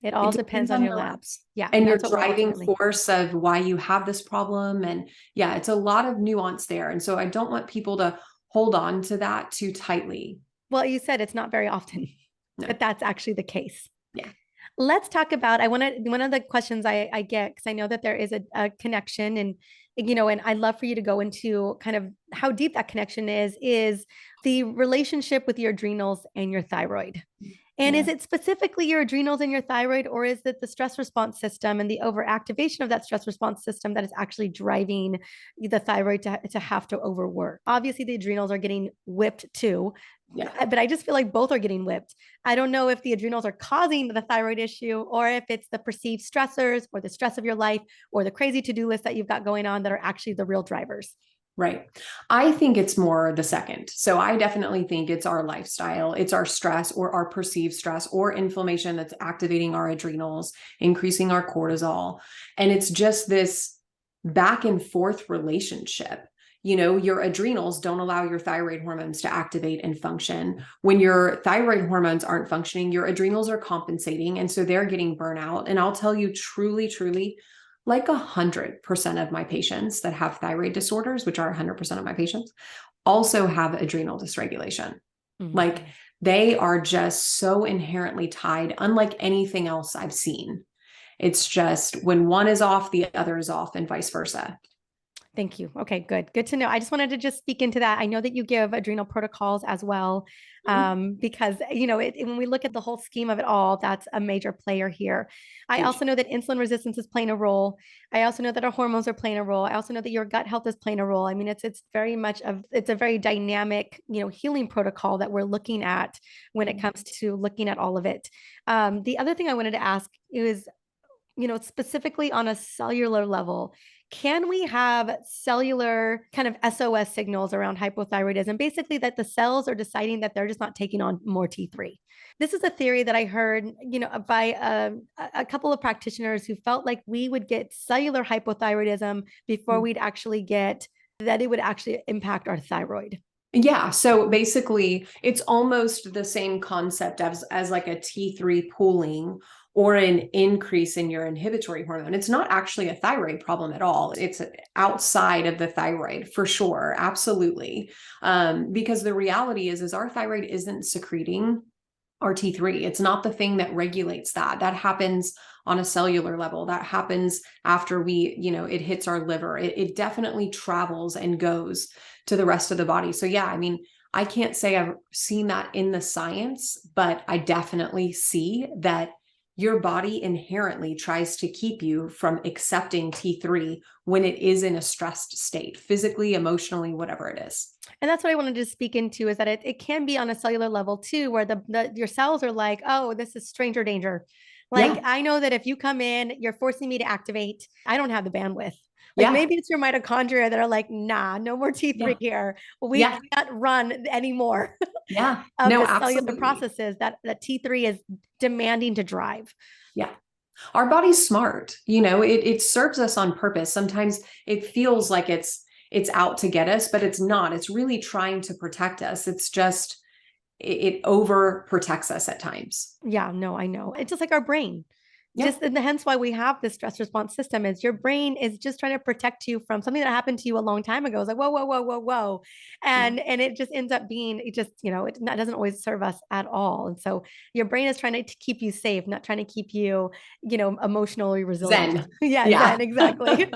It all depends on your labs. Yeah. And your driving force of why you have this problem. And yeah, it's a lot of nuance there. And so I don't want people to hold on to that too tightly. Well, you said it's not very often, but that's actually the case. Yeah. Let's talk about, one of the questions I get, because I know that there is a connection, and I'd love for you to go into kind of how deep that connection is the relationship with your adrenals and your thyroid. And Yeah. is it specifically your adrenals and your thyroid, or is it the stress response system and the overactivation of that stress response system that is actually driving the thyroid to have to overwork? Obviously, the adrenals are getting whipped too, Yeah. but I just feel like both are getting whipped. I don't know if the adrenals are causing the thyroid issue or if it's the perceived stressors or the stress of your life or the crazy to-do list that you've got going on that are actually the real drivers. Right. I think it's more the second. So I definitely think it's our lifestyle, it's our stress or our perceived stress or inflammation that's activating our adrenals, increasing our cortisol. And it's just this back and forth relationship. Your adrenals don't allow your thyroid hormones to activate and function. When your thyroid hormones aren't functioning, your adrenals are compensating. And so they're getting burnout. And I'll tell you truly, truly, like 100% of my patients that have thyroid disorders, which are 100% of my patients, also have adrenal dysregulation. Mm-hmm. Like they are just so inherently tied, unlike anything else I've seen. It's just when one is off, the other is off, and vice versa. Thank you. Okay, good. Good to know. I just wanted to just speak into that. I know that you give adrenal protocols as well, because, when we look at the whole scheme of it all, that's a major player here. I also know that insulin resistance is playing a role. I also know that our hormones are playing a role. I also know that your gut health is playing a role. I mean, it's very much it's a very dynamic, healing protocol that we're looking at when it comes to looking at all of it. The other thing I wanted to ask is, specifically on a cellular level, can we have cellular kind of SOS signals around hypothyroidism? Basically, that the cells are deciding that they're just not taking on more T3. This is a theory that I heard, by a couple of practitioners who felt like we would get cellular hypothyroidism before we'd actually get that it would actually impact our thyroid. Yeah. So basically, it's almost the same concept as like a T3 pooling or an increase in your inhibitory hormone. It's not actually a thyroid problem at all. It's outside of the thyroid for sure. Absolutely. Because the reality is our thyroid isn't secreting our T3. It's not the thing that regulates that. That happens on a cellular level. That happens after it hits our liver. It definitely travels and goes to the rest of the body. So yeah, I mean, I can't say I've seen that in the science, but I definitely see that your body inherently tries to keep you from accepting T3 when it is in a stressed state, physically, emotionally, whatever it is. And that's what I wanted to speak into, is that it can be on a cellular level too, where your cells are like, oh, this is stranger danger. Like, Yeah. I know that if you come in, you're forcing me to activate. I don't have the bandwidth. Like maybe it's your mitochondria that are like, nah, no more T3 here. We can't run anymore Yeah. of No, the cellular absolutely. processes that T3 is demanding to drive. Yeah. Our body's smart. It serves us on purpose. Sometimes it feels like it's out to get us, but it's not. It's really trying to protect us. It's just, it over protects us at times. Yeah, no, I know. It's just like our brain. Yeah. And hence why we have this stress response system, is your brain is just trying to protect you from something that happened to you a long time ago. It's like, whoa, whoa, whoa, whoa, whoa. And it just ends up being, it doesn't always serve us at all. And so your brain is trying to keep you safe, not trying to keep you, emotionally resilient. Zen. Yeah, Yeah. Zen, exactly.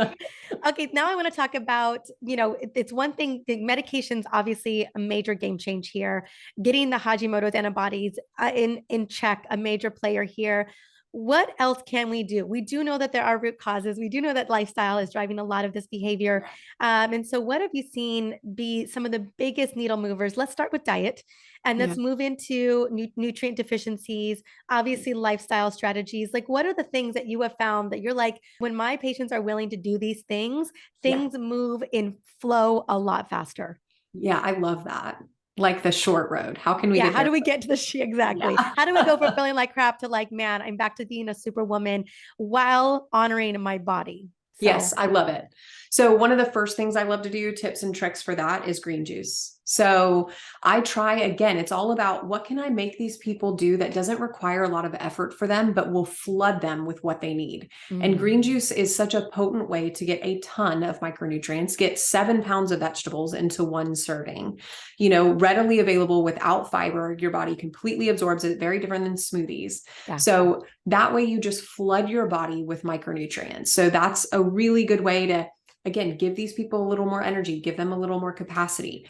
Okay, now I want to talk about, it's one thing, the medication's obviously a major game change here. Getting the Hashimoto's antibodies in check, a major player here. What else can we do? We do know that there are root causes. We do know that lifestyle is driving a lot of this behavior. And so what have you seen be some of the biggest needle movers? Let's start with diet and let's move into nutrient deficiencies, obviously lifestyle strategies. Like, what are the things that you have found that you're like, when my patients are willing to do these things move in flow a lot faster? Yeah, I love that. Like the short road. How can we get how there? do we get to the exactly? Yeah. How do we go from feeling like crap to like, man, I'm back to being a superwoman while honoring my body? Yes, I love it. So one of the first things I love to do, tips and tricks for that, is green juice. So I try, again, it's all about what can I make these people do that doesn't require a lot of effort for them, but will flood them with what they need. And green juice is such a potent way to get a ton of micronutrients, get 7 pounds of vegetables into one serving, readily available without fiber. Your body completely absorbs it, very different than smoothies. Yeah. So that way you just flood your body with micronutrients. So that's a really good way to again, give these people a little more energy, give them a little more capacity.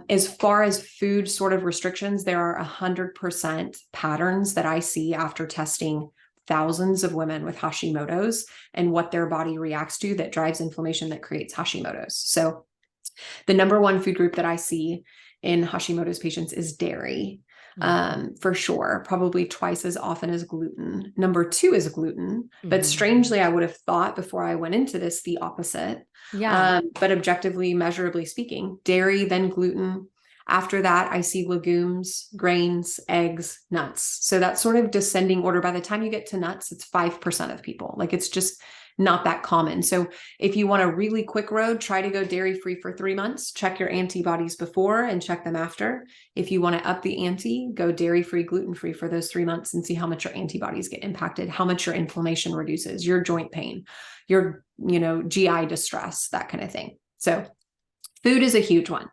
As far as food sort of restrictions, there are 100% patterns that I see after testing thousands of women with Hashimoto's and what their body reacts to that drives inflammation that creates Hashimoto's. So the number one food group that I see in Hashimoto's patients is dairy. For sure, probably twice as often as gluten. Number two is gluten, but strangely, I would have thought before I went into this the opposite. Yeah. But objectively, measurably speaking, dairy, then gluten. After that, I see legumes, grains, eggs, nuts. So that's sort of descending order. By the time you get to nuts, it's 5% of people. Like it's just not that common. So if you want a really quick road, try to go dairy-free for 3 months, check your antibodies before and check them after. If you want to up the ante, go dairy-free, gluten-free for those 3 months and see how much your antibodies get impacted, how much your inflammation reduces, your joint pain, your, GI distress, that kind of thing. So food is a huge one.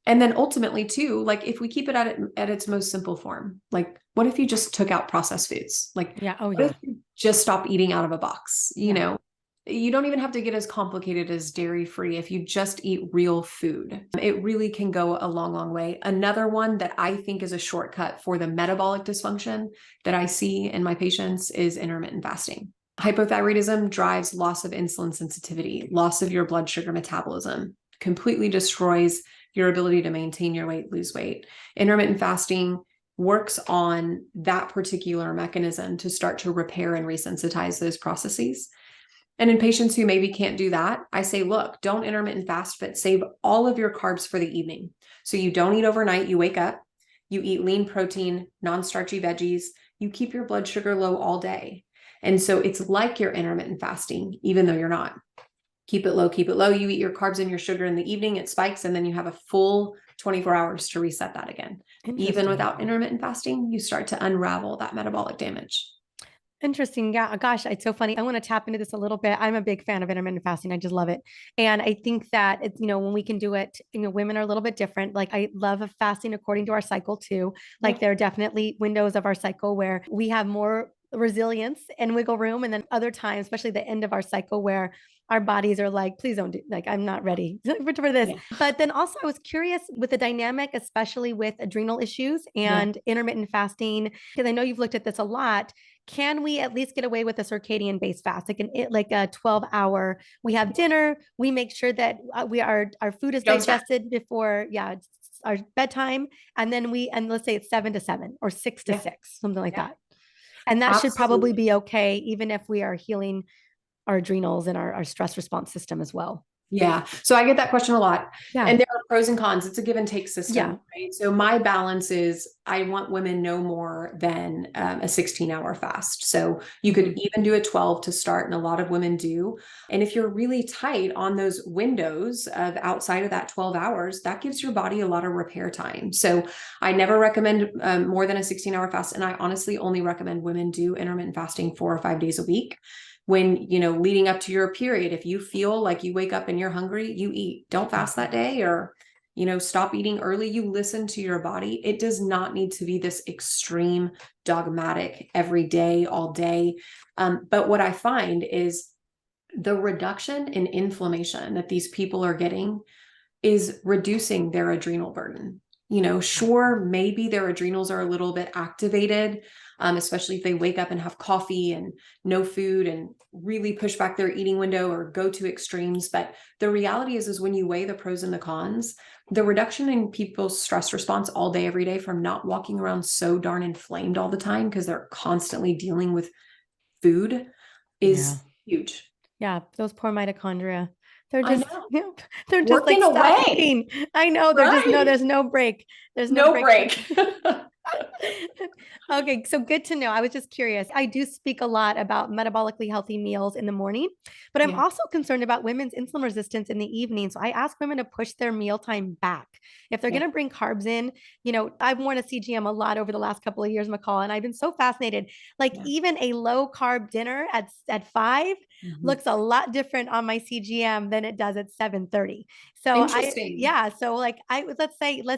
And then ultimately too, like if we keep it at its most simple form, like what if you just took out processed foods? Like, what if you just stop eating out of a box? You don't even have to get as complicated as dairy free. If you just eat real food, it really can go a long, long way. Another one that I think is a shortcut for the metabolic dysfunction that I see in my patients is intermittent fasting. Hypothyroidism drives loss of insulin sensitivity, loss of your blood sugar metabolism, completely destroys your ability to maintain your weight, lose weight. Intermittent fasting works on that particular mechanism to start to repair and resensitize those processes. And in patients who maybe can't do that, I say, look, don't intermittent fast, but save all of your carbs for the evening. So you don't eat overnight, you wake up, you eat lean protein, non-starchy veggies, you keep your blood sugar low all day. And so it's like you're intermittent fasting, even though you're not. Keep it low, keep it low. You eat your carbs and your sugar in the evening, it spikes, and then you have a full 24 hours to reset that again. Even without intermittent fasting, you start to unravel that metabolic damage. Interesting. Yeah. Gosh, it's so funny. I want to tap into this a little bit. I'm a big fan of intermittent fasting. I just love it. And I think that it's, when we can do it, women are a little bit different. Like I love fasting according to our cycle too. Like there are definitely windows of our cycle where we have more resilience and wiggle room. And then other times, especially the end of our cycle where our bodies are like, please don't do, like, I'm not ready for this. Yeah. But then also I was curious with the dynamic, especially with adrenal issues and intermittent fasting, because I know you've looked at this a lot. Can we at least get away with a circadian based fast, like a 12-hour? We have dinner. We make sure that our food is digested before, our bedtime, and then let's say it's 7 to 7 or 6 to 6, something like that. And that should probably be okay, even if we are healing our adrenals and our stress response system as well. Yeah. So I get that question a lot. Yeah. And there are pros and cons. It's a give and take system. Yeah. Right? So my balance is I want women no more than a 16-hour fast. So you could even do a 12 to start, and a lot of women do. And if you're really tight on those windows of outside of that 12 hours, that gives your body a lot of repair time. So I never recommend more than a 16-hour fast. And I honestly only recommend women do intermittent fasting 4 or 5 days a week. When, leading up to your period, if you feel like you wake up and you're hungry, you eat. Don't fast that day, or, stop eating early. You listen to your body. It does not need to be this extreme, dogmatic every day, all day. But what I find is the reduction in inflammation that these people are getting is reducing their adrenal burden. Sure, maybe their adrenals are a little bit activated, especially if they wake up and have coffee and no food and really push back their eating window or go to extremes. But the reality is when you weigh the pros and the cons, the reduction in people's stress response all day, every day, from not walking around so darn inflamed all the time because they're constantly dealing with food is huge. Yeah, those poor mitochondria. They're just, they're just working like away. I know. There's no break. There's no break. Okay, so good to know. I was just curious. I do speak a lot about metabolically healthy meals in the morning, but I'm also concerned about women's insulin resistance in the evening. So I ask women to push their mealtime back. If they're going to bring carbs in, I've worn a CGM a lot over the last couple of years, McCall, and I've been so fascinated. Like even a low carb dinner at 5 looks a lot different on my CGM than it does at 7:30. So let's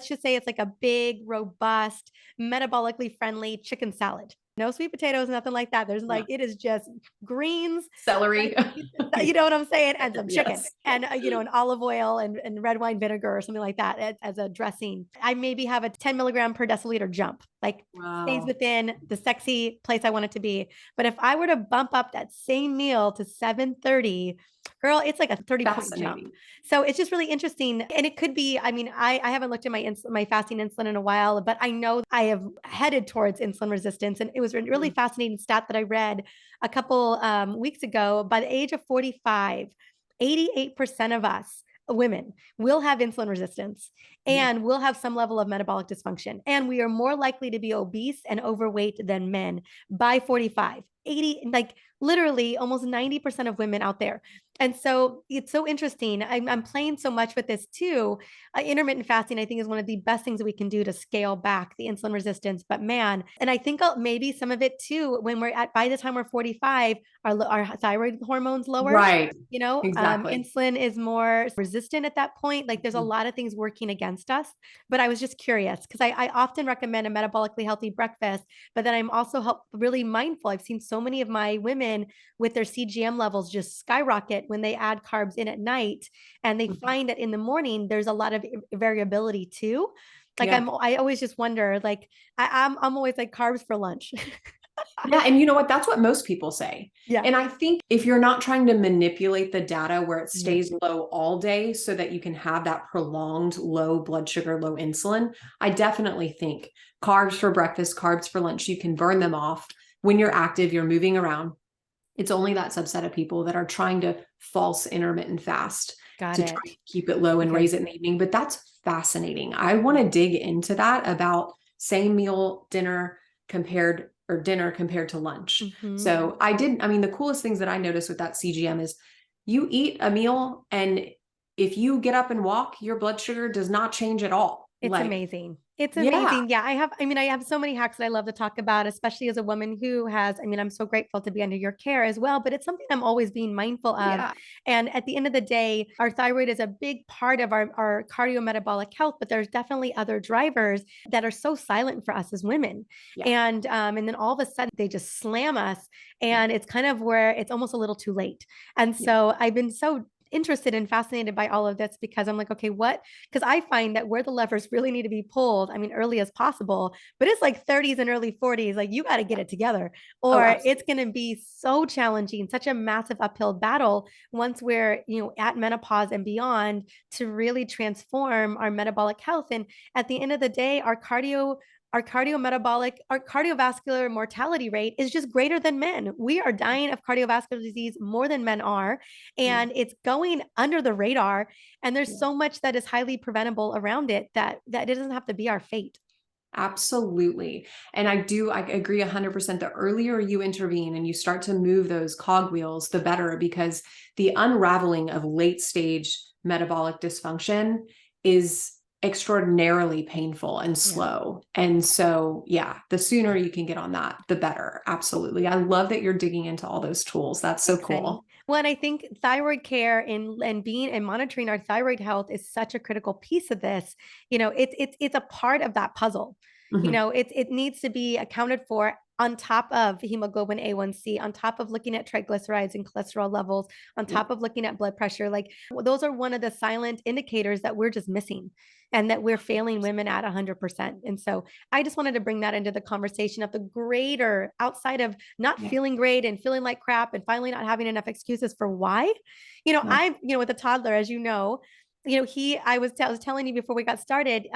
just say it's like a big, robust, metabolically friendly chicken salad. No sweet potatoes, nothing like that. There's Yeah. like, it is just greens, Celery. you know what I'm saying? And some chicken Yes. and, an olive oil and red wine vinegar or something like that as a dressing. I maybe have a 10 milligram per deciliter jump, like stays Wow. within the sexy place I want it to be. But if I were to bump up that same meal to 730, girl, it's like a 30-point jump. Fascinating. So it's just really interesting. And it could be, I mean, I haven't looked at my fasting insulin in a while, but I know I have headed towards insulin resistance. And it was a really fascinating stat that I read a couple weeks ago. By the age of 45, 88% of us women will have insulin resistance and will have some level of metabolic dysfunction. And we are more likely to be obese and overweight than men by 45. 80, like literally almost 90% of women out there. And so it's so interesting. I'm playing so much with this too. Intermittent fasting, I think, is one of the best things that we can do to scale back the insulin resistance. But man, and I think maybe some of it too, when by the time we're 45, our thyroid hormones lower. Right. Exactly. Insulin is more resistant at that point. Like there's a lot of things working against us. But I was just curious because I often recommend a metabolically healthy breakfast, but then I'm also really mindful. I've seen so many of my women with their CGM levels just skyrocket when they add carbs in at night, and they find that in the morning there's a lot of variability too. Like Yeah. I always just wonder, like I'm always like carbs for lunch. Yeah. And you know what? That's what most people say. Yeah. And I think if you're not trying to manipulate the data where it stays low all day so that you can have that prolonged low blood sugar, low insulin, I definitely think carbs for breakfast, carbs for lunch, you can burn them off. When you're active, you're moving around. It's only that subset of people that are trying to false intermittent fast Got to it. try to keep it low and Okay. raise it in the evening. But that's fascinating. I want to dig into that about same meal dinner compared to lunch. So I mean, the coolest things that I noticed with that CGM is you eat a meal and if you get up and walk, your blood sugar does not change at all. It's Like, amazing. It's yeah, amazing. Yeah, I have so many hacks that I love to talk about, especially as a woman who has, I'm so grateful to be under your care as well, but it's something I'm always being mindful of. yeah, And at the end of the day, our thyroid is a big part of our cardiometabolic health, but there's definitely other drivers that are so silent for us as women. yeah, And then all of a sudden they just slam us. And it's kind of where it's almost a little too late. And yeah, so I've been so interested and fascinated by all of this because I'm like, okay, what? Because I find that where the levers really need to be pulled, early as possible, but it's like 30s and early 40s, like you got to get it together, oh, or it's absolutely. going to be so challenging, such a massive uphill battle once we're, at menopause and beyond to really transform our metabolic health. And at the end of the day, our cardiovascular mortality rate is just greater than men. We are dying of cardiovascular disease more than men are, Yeah. and it's going under the radar. And there's Yeah. so much that is highly preventable around it that it doesn't have to be our fate. Absolutely. And I agree 100%. The earlier you intervene and you start to move those cogwheels, the better, because the unraveling of late stage metabolic dysfunction is extraordinarily painful and slow. And so, yeah, the sooner you can get on that, the better. Absolutely. I love that you're digging into all those tools. That's so Thanks, Annie. cool. Well, and I think thyroid care and being and monitoring our thyroid health is such a critical piece of this. It's a part of that puzzle. Mhm. It needs to be accounted for on top of hemoglobin A1C, on top of looking at triglycerides and cholesterol levels, on Yeah. top of looking at blood pressure. Like those are one of the silent indicators that we're just missing and that we're failing women at 100%. And so I just wanted to bring that into the conversation of the greater outside of not Yeah. feeling great and feeling like crap and finally not having enough excuses for why. Yeah. With a toddler, as I was telling you before we got started,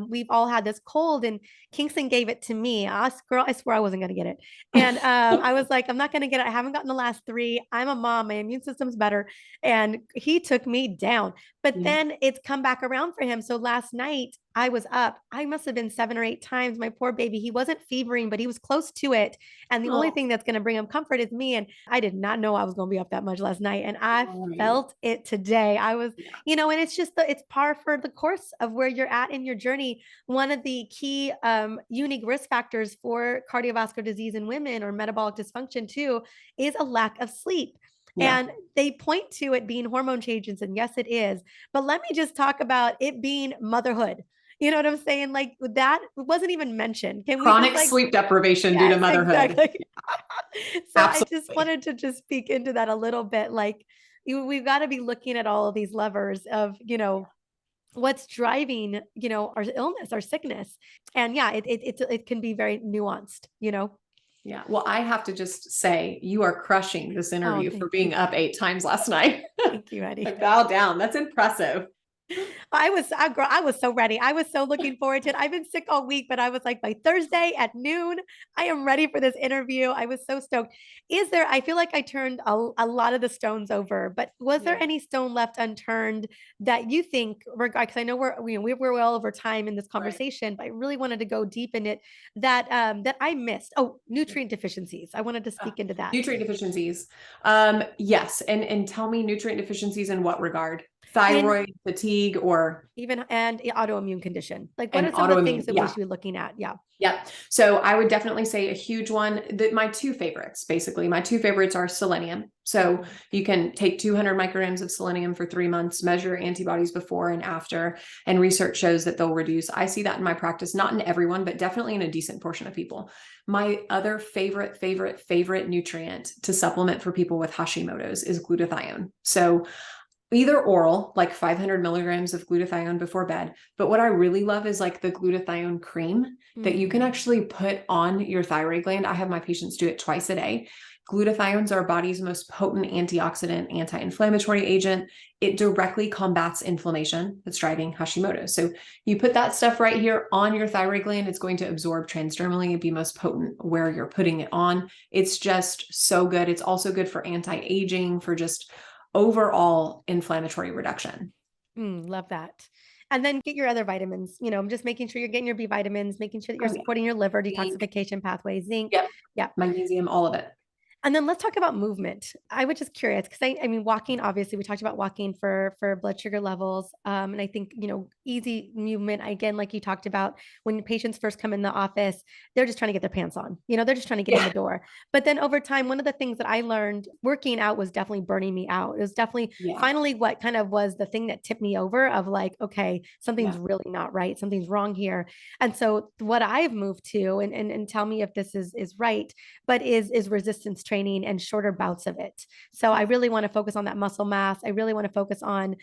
we've all had this cold and Kingston gave it to me. Girl, I swear I wasn't going to get it. And I was like, I'm not going to get it. I haven't gotten the last three. I'm a mom. My immune system's better. And he took me down. But Yeah. then it's come back around for him. So last night I was up. I must have been 7 or 8 times. My poor baby. He wasn't fevering, but he was close to it. And the only Oh, thing that's going to bring him comfort is me. And I did not know I was going to be up that much last night. And I right. felt it today. I was, Yeah. and it's just it's par for the course of where you're at in your journey. One of the key unique risk factors for cardiovascular disease in women or metabolic dysfunction too is a lack of sleep. Yeah. And they point to it being hormone changes, and yes, it is. But let me just talk about it being motherhood. You know what I'm saying? Like that wasn't even mentioned. Can we just Chronic like, sleep deprivation due to yes, motherhood. exactly. So I just Absolutely. wanted to just speak into that a little bit. Like we've got to be looking at all of these levers of, what's driving, our illness, our sickness. And yeah, it can be very nuanced. Yeah. Well, I have to just say, you are crushing this Oh, interview for thank being you. up 8 times last night. Thank you, I Eddie. bow down. That's impressive. I was so ready. I was so looking forward to it. I've been sick all week, but I was like, by Thursday at noon, I am ready for this interview. I was so stoked. I feel like I turned a lot of the stones over, but was there Yeah. any stone left unturned that you think, because I know we're well over time in this Right. conversation, but I really wanted to go deep in it that I missed. Oh, nutrient deficiencies. I wanted to Uh, speak into that. Nutrient deficiencies. Yes. And tell me nutrient deficiencies in what regard? In Thyroid, fatigue, or even and autoimmune condition. Like what an are some of the autoimmune. things that we Yeah. should be looking at? Yeah. Yeah. So I would definitely say a huge one that my two favorites, basically, my two favorites are selenium. So you can take 200 micrograms of selenium for 3 months, measure antibodies before and after, and research shows that they'll reduce. I see that in my practice, not in everyone, but definitely in a decent portion of people. My other favorite nutrient to supplement for people with Hashimoto's is glutathione. So either oral, like 500 milligrams of glutathione before bed. But what I really love is like the glutathione cream that you can actually put on your thyroid gland. I have my patients do it twice a day. Glutathione is our body's most potent antioxidant, anti-inflammatory agent. It directly combats inflammation that's driving Hashimoto. So you put that stuff right here on your thyroid gland. It's going to absorb transdermally and be most potent where you're putting it on. It's just so good. It's also good for anti-aging, for just overall inflammatory reduction. Love that. And then get your other vitamins, just making sure you're getting your B vitamins, making sure that you're Oh, yeah. supporting your liver Zinc. detoxification pathway, zinc. Yep. Yeah. Magnesium, all of it. And then let's talk about movement. I was just curious because I mean, walking, obviously, we talked about walking for blood sugar levels. And I think, easy movement, again, like you talked about, when patients first come in the office, they're just trying to get their pants on, they're just trying to get in Yeah. the door. But then over time, one of the things that I learned working out was definitely burning me out. It was definitely Yeah. finally what kind of was the thing that tipped me over of like, okay, something's Yeah. really not right. Something's wrong here. And so what I've moved to, and tell me if this is right, but is resistance training and shorter bouts of it. So I really want to focus on that muscle mass. I really want to focus on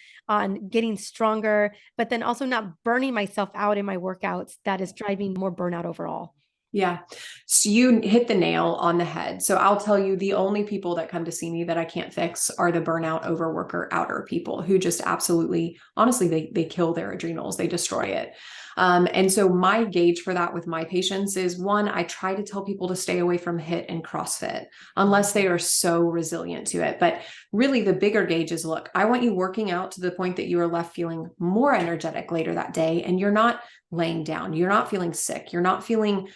getting stronger, but then also not burning myself out in my workouts that is driving more burnout overall. Yeah. So you hit the nail on the head. So I'll tell you, the only people that come to see me that I can't fix are the burnout, overworker, outer people who just absolutely, honestly, they kill their adrenals. They destroy it. And so my gauge for that with my patients is, one, I try to tell people to stay away from HIIT and CrossFit unless they are so resilient to it. But really the bigger gauge is, look, I want you working out to the point that you are left feeling more energetic later that day. And you're not laying down. You're not feeling sick. You're not feeling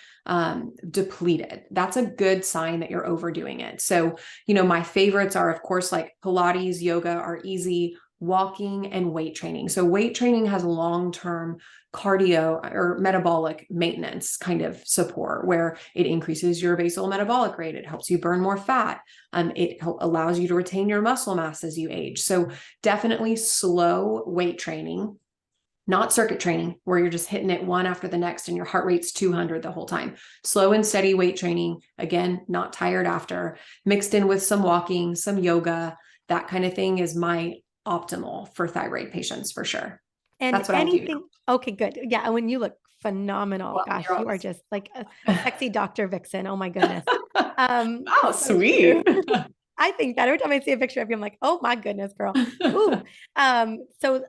depleted. That's a good sign that you're overdoing it. So, my favorites are, of course, like Pilates, yoga are easy, walking, and weight training. So weight training has long-term cardio or metabolic maintenance kind of support, where it increases your basal metabolic rate. It helps you burn more fat. It allows you to retain your muscle mass as you age. So definitely slow weight training, not circuit training where you're just hitting it one after the next and your heart rate's 200 the whole time. Slow and steady weight training, again, not tired after, mixed in with some walking, some yoga, that kind of thing is my optimal for thyroid patients for sure. And That's what I do anything, okay, good. Yeah. And when you look phenomenal, now. gosh, you are just like a sexy Well, Dr. Vixen. Oh my goodness. oh, So cute. sweet. I think that every time I see a picture of you, I'm like, oh my goodness, girl. Ooh. So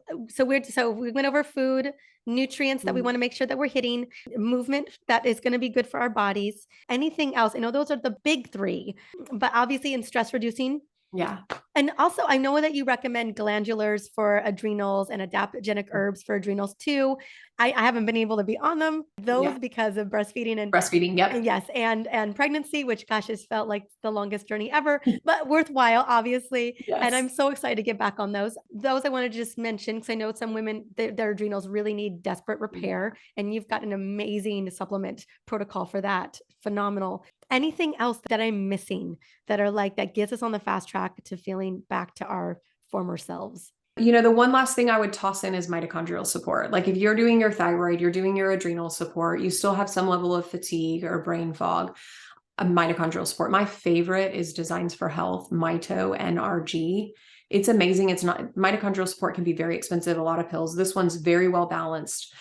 we went over food, nutrients that we want to make sure that we're hitting, movement that is going to be good for our bodies. Anything else? I know those are the big three, but obviously in stress reducing. Yeah. And also, I know that you recommend glandulars for adrenals and adaptogenic herbs for adrenals too. I haven't been able to be on those Yeah. because of breastfeeding and Breastfeeding. Yep. yes, and pregnancy, which gosh, has felt like the longest journey ever, but worthwhile, obviously. And Yes. I'm so excited to get back on those. Those I wanted to just mention because I know some women, their adrenals really need desperate repair, and you've got an amazing supplement protocol for that. Phenomenal. Anything else that I'm missing that are like that gets us on the fast track to feeling back to our former selves? The one last thing I would toss in is mitochondrial support. Like if you're doing your thyroid, you're doing your adrenal support, you still have some level of fatigue or brain fog, mitochondrial support. My favorite is Designs for Health, Mito NRG. It's amazing. It's not, mitochondrial support can be very expensive, a lot of pills. This one's very well balanced.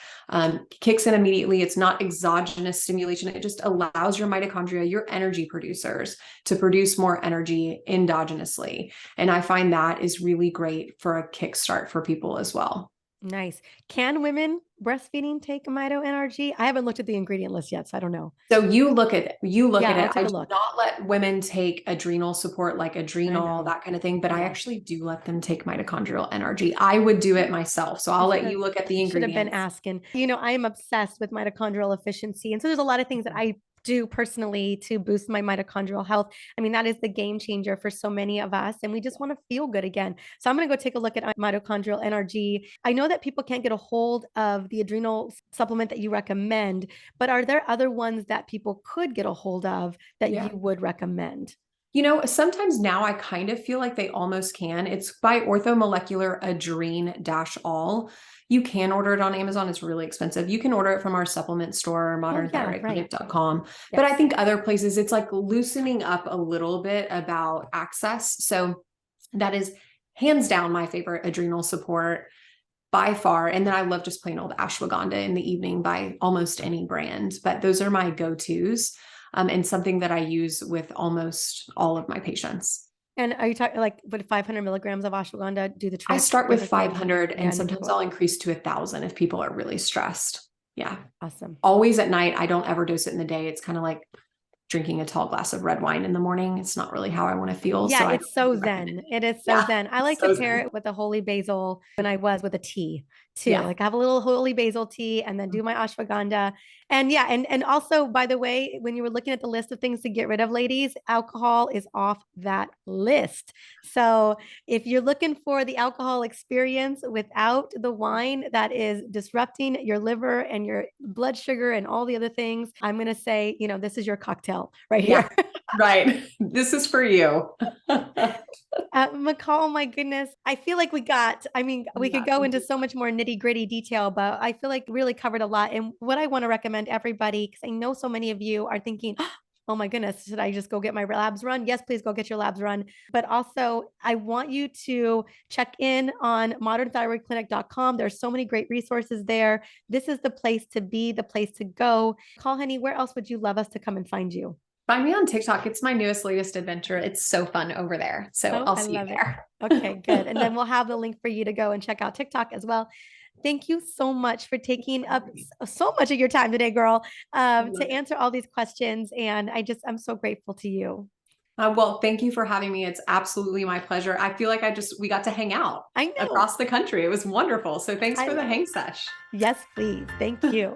Kicks in immediately. It's not exogenous stimulation. It just allows your mitochondria, your energy producers, to produce more energy endogenously. And I find that is really great for a kickstart for people as well. Nice. Can women breastfeeding take Mito NRG? I haven't looked at the ingredient list yet, so I don't know. So you look at it. I'll take I a do look. not let women take adrenal support, like adrenal, that kind of thing, but I actually do let them take mitochondrial NRG. I would do it myself. So I'll let you look at the ingredients. Should have been asking. I am obsessed with mitochondrial efficiency. And so there's a lot of things that I do personally to boost my mitochondrial health. I mean, that is the game changer for so many of us, and we just want to feel good again. So I'm going to go take a look at mitochondrial NRG. I know that people can't get a hold of the adrenal supplement that you recommend, but are there other ones that people could get a hold of that you would recommend? Sometimes now I kind of feel like they almost can. It's by Orthomolecular Adrene-All. You can order it on Amazon. It's really expensive. You can order it from our supplement store, modernthyroidclinic.com. Yes. But I think other places, it's like loosening up a little bit about access. So that is hands down my favorite adrenal support by far. And then I love just plain old ashwagandha in the evening by almost any brand. But those are my go-tos. And something that I use with almost all of my patients. And are you talking like, would 500 milligrams of ashwagandha do the trick? I start with 500 and sometimes I'll increase to 1,000 if people are really stressed. Yeah. Awesome. Always at night. I don't ever dose it in the day. It's kind of like drinking a tall glass of red wine in the morning. It's not really how I want to feel. Yeah, it's so zen. It is so zen. I like to pair it with a holy basil when I was with a tea too. Yeah. Like have a little holy basil tea and then do my ashwagandha. And yeah, and also, by the way, when you were looking at the list of things to get rid of, ladies, alcohol is off that list. So if you're looking for the alcohol experience without the wine that is disrupting your liver and your blood sugar and all the other things, I'm going to say, this is your cocktail right here. Right. This is for you. McCall, my goodness. I feel like we could go into so much more nitty gritty detail, but I feel like we really covered a lot. And what I want to recommend everybody, because I know so many of you are thinking, oh my goodness, should I just go get my labs run? Yes, please go get your labs run. But also I want you to check in on modernthyroidclinic.com. There's so many great resources there. This is the place to be, the place to go. Call, honey, where else would you love us to come and find you? Find me on TikTok. It's my latest adventure. It's so fun over there. So I'll see you there. Okay, good. And then we'll have the link for you to go and check out TikTok as well. Thank you so much for taking up so much of your time today, girl, to answer all these questions. And I'm so grateful to you. Well, thank you for having me. It's absolutely my pleasure. I feel like we got to hang out across the country. It was wonderful. So thanks for the hang sesh. Yes, please. Thank you.